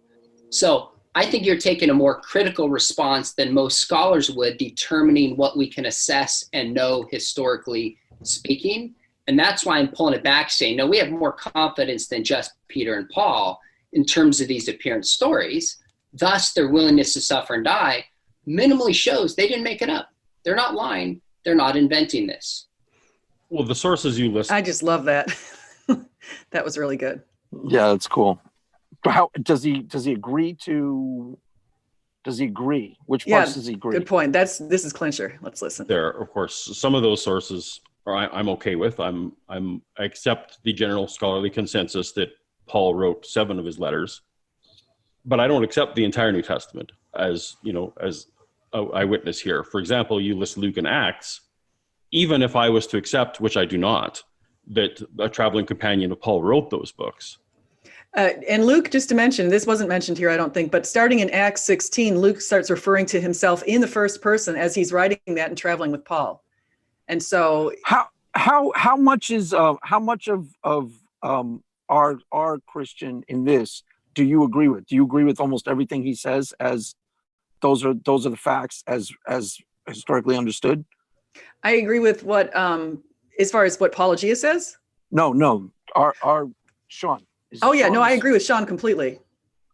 So I think you're taking a more critical response than most scholars would, determining what we can assess and know historically speaking. And that's why I'm pulling it back, saying, no, we have more confidence than just Peter and Paul in terms of these appearance stories. Thus, their willingness to suffer and die minimally shows they didn't make it up. They're not lying. They're not inventing this. Well, the sources you list. I just love that. That was really good. Yeah, that's cool. How does he agree to? Does he agree? Which parts does he agree? Good point. This is clincher. Let's listen. There, of course, some of those sources I'm okay with. I accept the general scholarly consensus that Paul wrote 7 of his letters, but I don't accept the entire New Testament as an eyewitness here. For example, you list Luke and Acts. Even if I was to accept, which I do not, that a traveling companion of Paul wrote those books. And Luke, just to mention, this wasn't mentioned here, I don't think, but starting in Acts 16, Luke starts referring to himself in the first person as he's writing that and traveling with Paul. And so, how much of our Christian in this do you agree with? Do you agree with almost everything he says as those are the facts as historically understood? I agree with what as far as what Paulogia says. No, our Sean. I agree with Sean completely.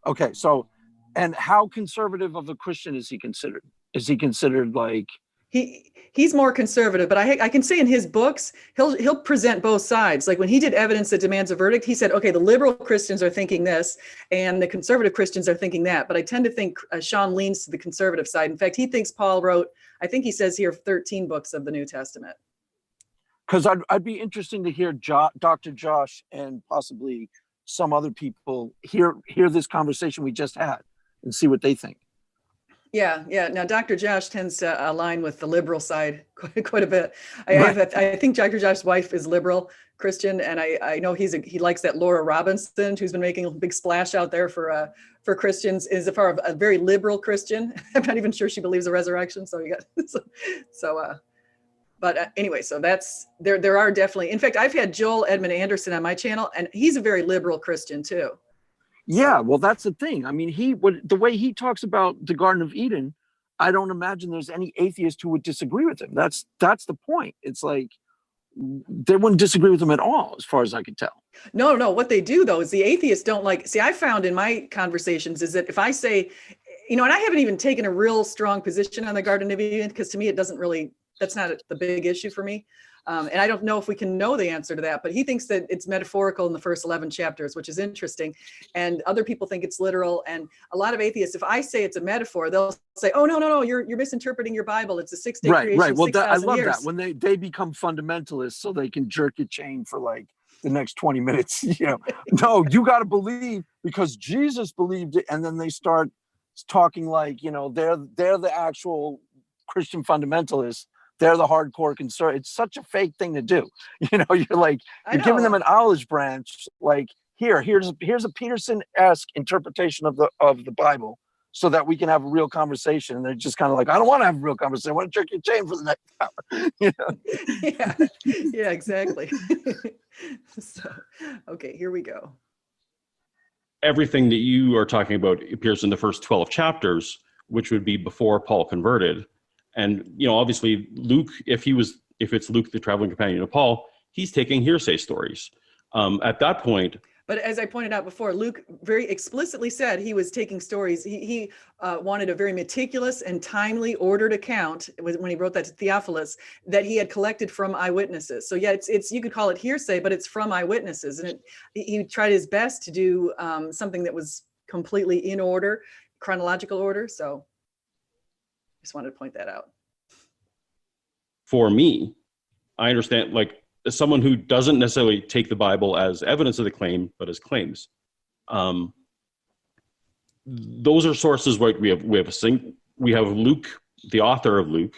Okay, so, and how conservative of a Christian is he considered? Is he considered like he's more conservative, but I can say in his books he'll present both sides. Like when he did Evidence That Demands a Verdict, he said, okay, the liberal Christians are thinking this, and the conservative Christians are thinking that. But I tend to think Sean leans to the conservative side. In fact, he thinks Paul wrote, I think he says here, 13 books of the New Testament. Because I'd be interesting to hear Dr. Josh and possibly some other people hear this conversation we just had and see what they think. Yeah, yeah. Now, Dr. Josh tends to align with the liberal side quite a bit. I think Dr. Josh's wife is liberal Christian, and I know he likes that Laura Robinson, who's been making a big splash out there for Christians, is a very liberal Christian. I'm not even sure she believes the resurrection. So anyway, so that's there are definitely. In fact, I've had Joel Edmund Anderson on my channel, and he's a very liberal Christian too. Yeah, well, that's the thing. I mean, the way he talks about the Garden of Eden, I don't imagine there's any atheist who would disagree with him. That's the point. It's like they wouldn't disagree with him at all, as far as I could tell. No. What they do though is the atheists don't like. See, I found in my conversations is that if I say, and I haven't even taken a real strong position on the Garden of Eden because to me it doesn't really. That's not the big issue for me. And I don't know if we can know the answer to that, but he thinks that it's metaphorical in the first 11 chapters, which is interesting. And other people think it's literal. And a lot of atheists, if I say it's a metaphor, they'll say, oh, no, you're misinterpreting your Bible. It's a 6-day creation. Right. Well, I love years. that when they become fundamentalists so they can jerk your chain for like the next 20 minutes. No, you got to believe because Jesus believed it. And then they start talking like, they're the actual Christian fundamentalists. They're the hardcore concern. It's such a fake thing to do. You're like, you're giving them an olive branch. Like here's a Peterson-esque interpretation of the Bible so that we can have a real conversation. And they're just kind of like, I don't want to have a real conversation. I want to jerk your chain for the next hour. Yeah, exactly. So, okay, here we go. Everything that you are talking about appears in the first 12 chapters, which would be before Paul converted. And, obviously Luke, if it's Luke, the traveling companion of Paul, he's taking hearsay stories. At that point. But as I pointed out before, Luke very explicitly said he was taking stories. He wanted a very meticulous and timely ordered account when he wrote that to Theophilus that he had collected from eyewitnesses. So yeah, it's you could call it hearsay, but it's from eyewitnesses. And he tried his best to do something that was completely in order, chronological order. So just wanted to point that out. For me, I understand, like, as someone who doesn't necessarily take the Bible as evidence of the claim, but as claims. Those are sources where we have Luke, the author of Luke,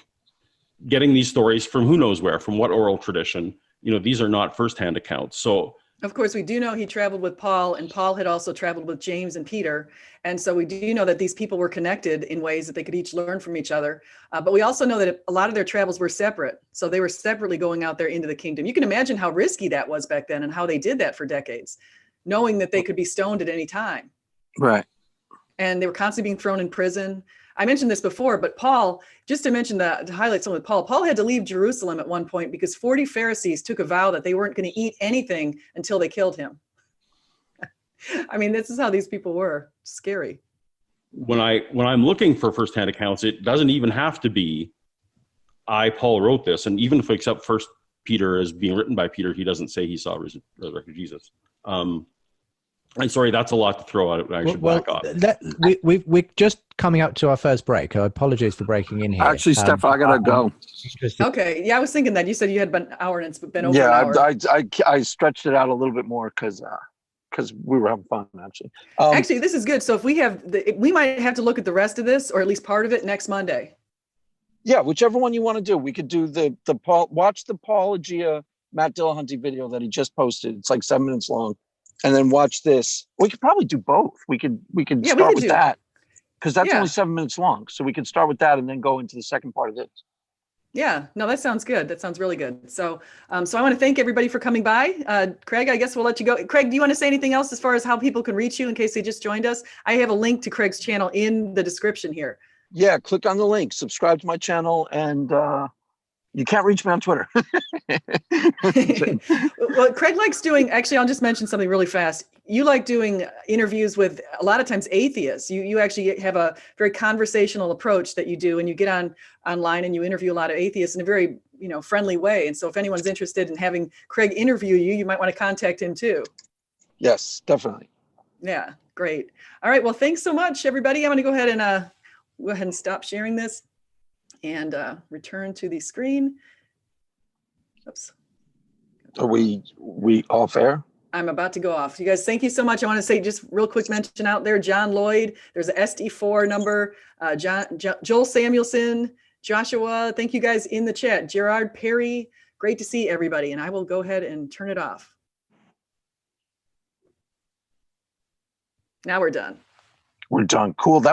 getting these stories from who knows where, from what oral tradition. These are not firsthand accounts. So of course, we do know he traveled with Paul, and Paul had also traveled with James and Peter. And so we do know that these people were connected in ways that they could each learn from each other. But we also know that a lot of their travels were separate. So they were separately going out there into the kingdom. You can imagine how risky that was back then and how they did that for decades, knowing that they could be stoned at any time. Right. And they were constantly being thrown in prison. I mentioned this before, but Paul, just to mention to highlight something with Paul had to leave Jerusalem at one point because 40 Pharisees took a vow that they weren't going to eat anything until they killed him. I mean, this is how these people were. Scary. When I'm looking for firsthand accounts, it doesn't even have to be Paul wrote this. And even if we accept First Peter as being written by Peter, he doesn't say he saw resurrected Jesus. I'm sorry, that's a lot to throw out. I should back off. We're just coming up to our first break. I apologize for breaking in here. Actually, Steph, I gotta go. Okay, yeah, I was thinking that. You said you had been an hour and it's been over an hour. I stretched it out a little bit more because we were having fun, actually. Actually, this is good. So if we might have to look at the rest of this, or at least part of it, next Monday. Yeah, whichever one you want to do. We could do watch the Paulogia Matt Dillahunty video that he just posted. It's like 7 minutes long. And then watch this. We could probably do both. We could start with that because that's only 7 minutes long. So we could start with that and then go into the second part of this. Yeah, no, that sounds good. That sounds really good. So, so I want to thank everybody for coming by. Craig, I guess we'll let you go. Craig, do you want to say anything else as far as how people can reach you in case they just joined us? I have a link to Craig's channel in the description here. Yeah, click on the link, subscribe to my channel, and you can't reach me on Twitter. Well, Craig likes doing, actually, I'll just mention something really fast. You like doing interviews with a lot of times atheists. You actually have a very conversational approach that you do, and you get online and you interview a lot of atheists in a very, friendly way. And so if anyone's interested in having Craig interview you, you might want to contact him too. Yes, definitely. Yeah, great. All right. Well, thanks so much, everybody. I'm going to go ahead and stop sharing this and return to the screen. Oops. Are we off air? I'm about to go off. You guys, thank you so much. I want to say just real quick mention out there, John Lloyd, there's a SD4 number, Joel Samuelson, Joshua, thank you guys in the chat. Gerard Perry, great to see everybody. And I will go ahead and turn it off. Now we're done. We're done. Cool. That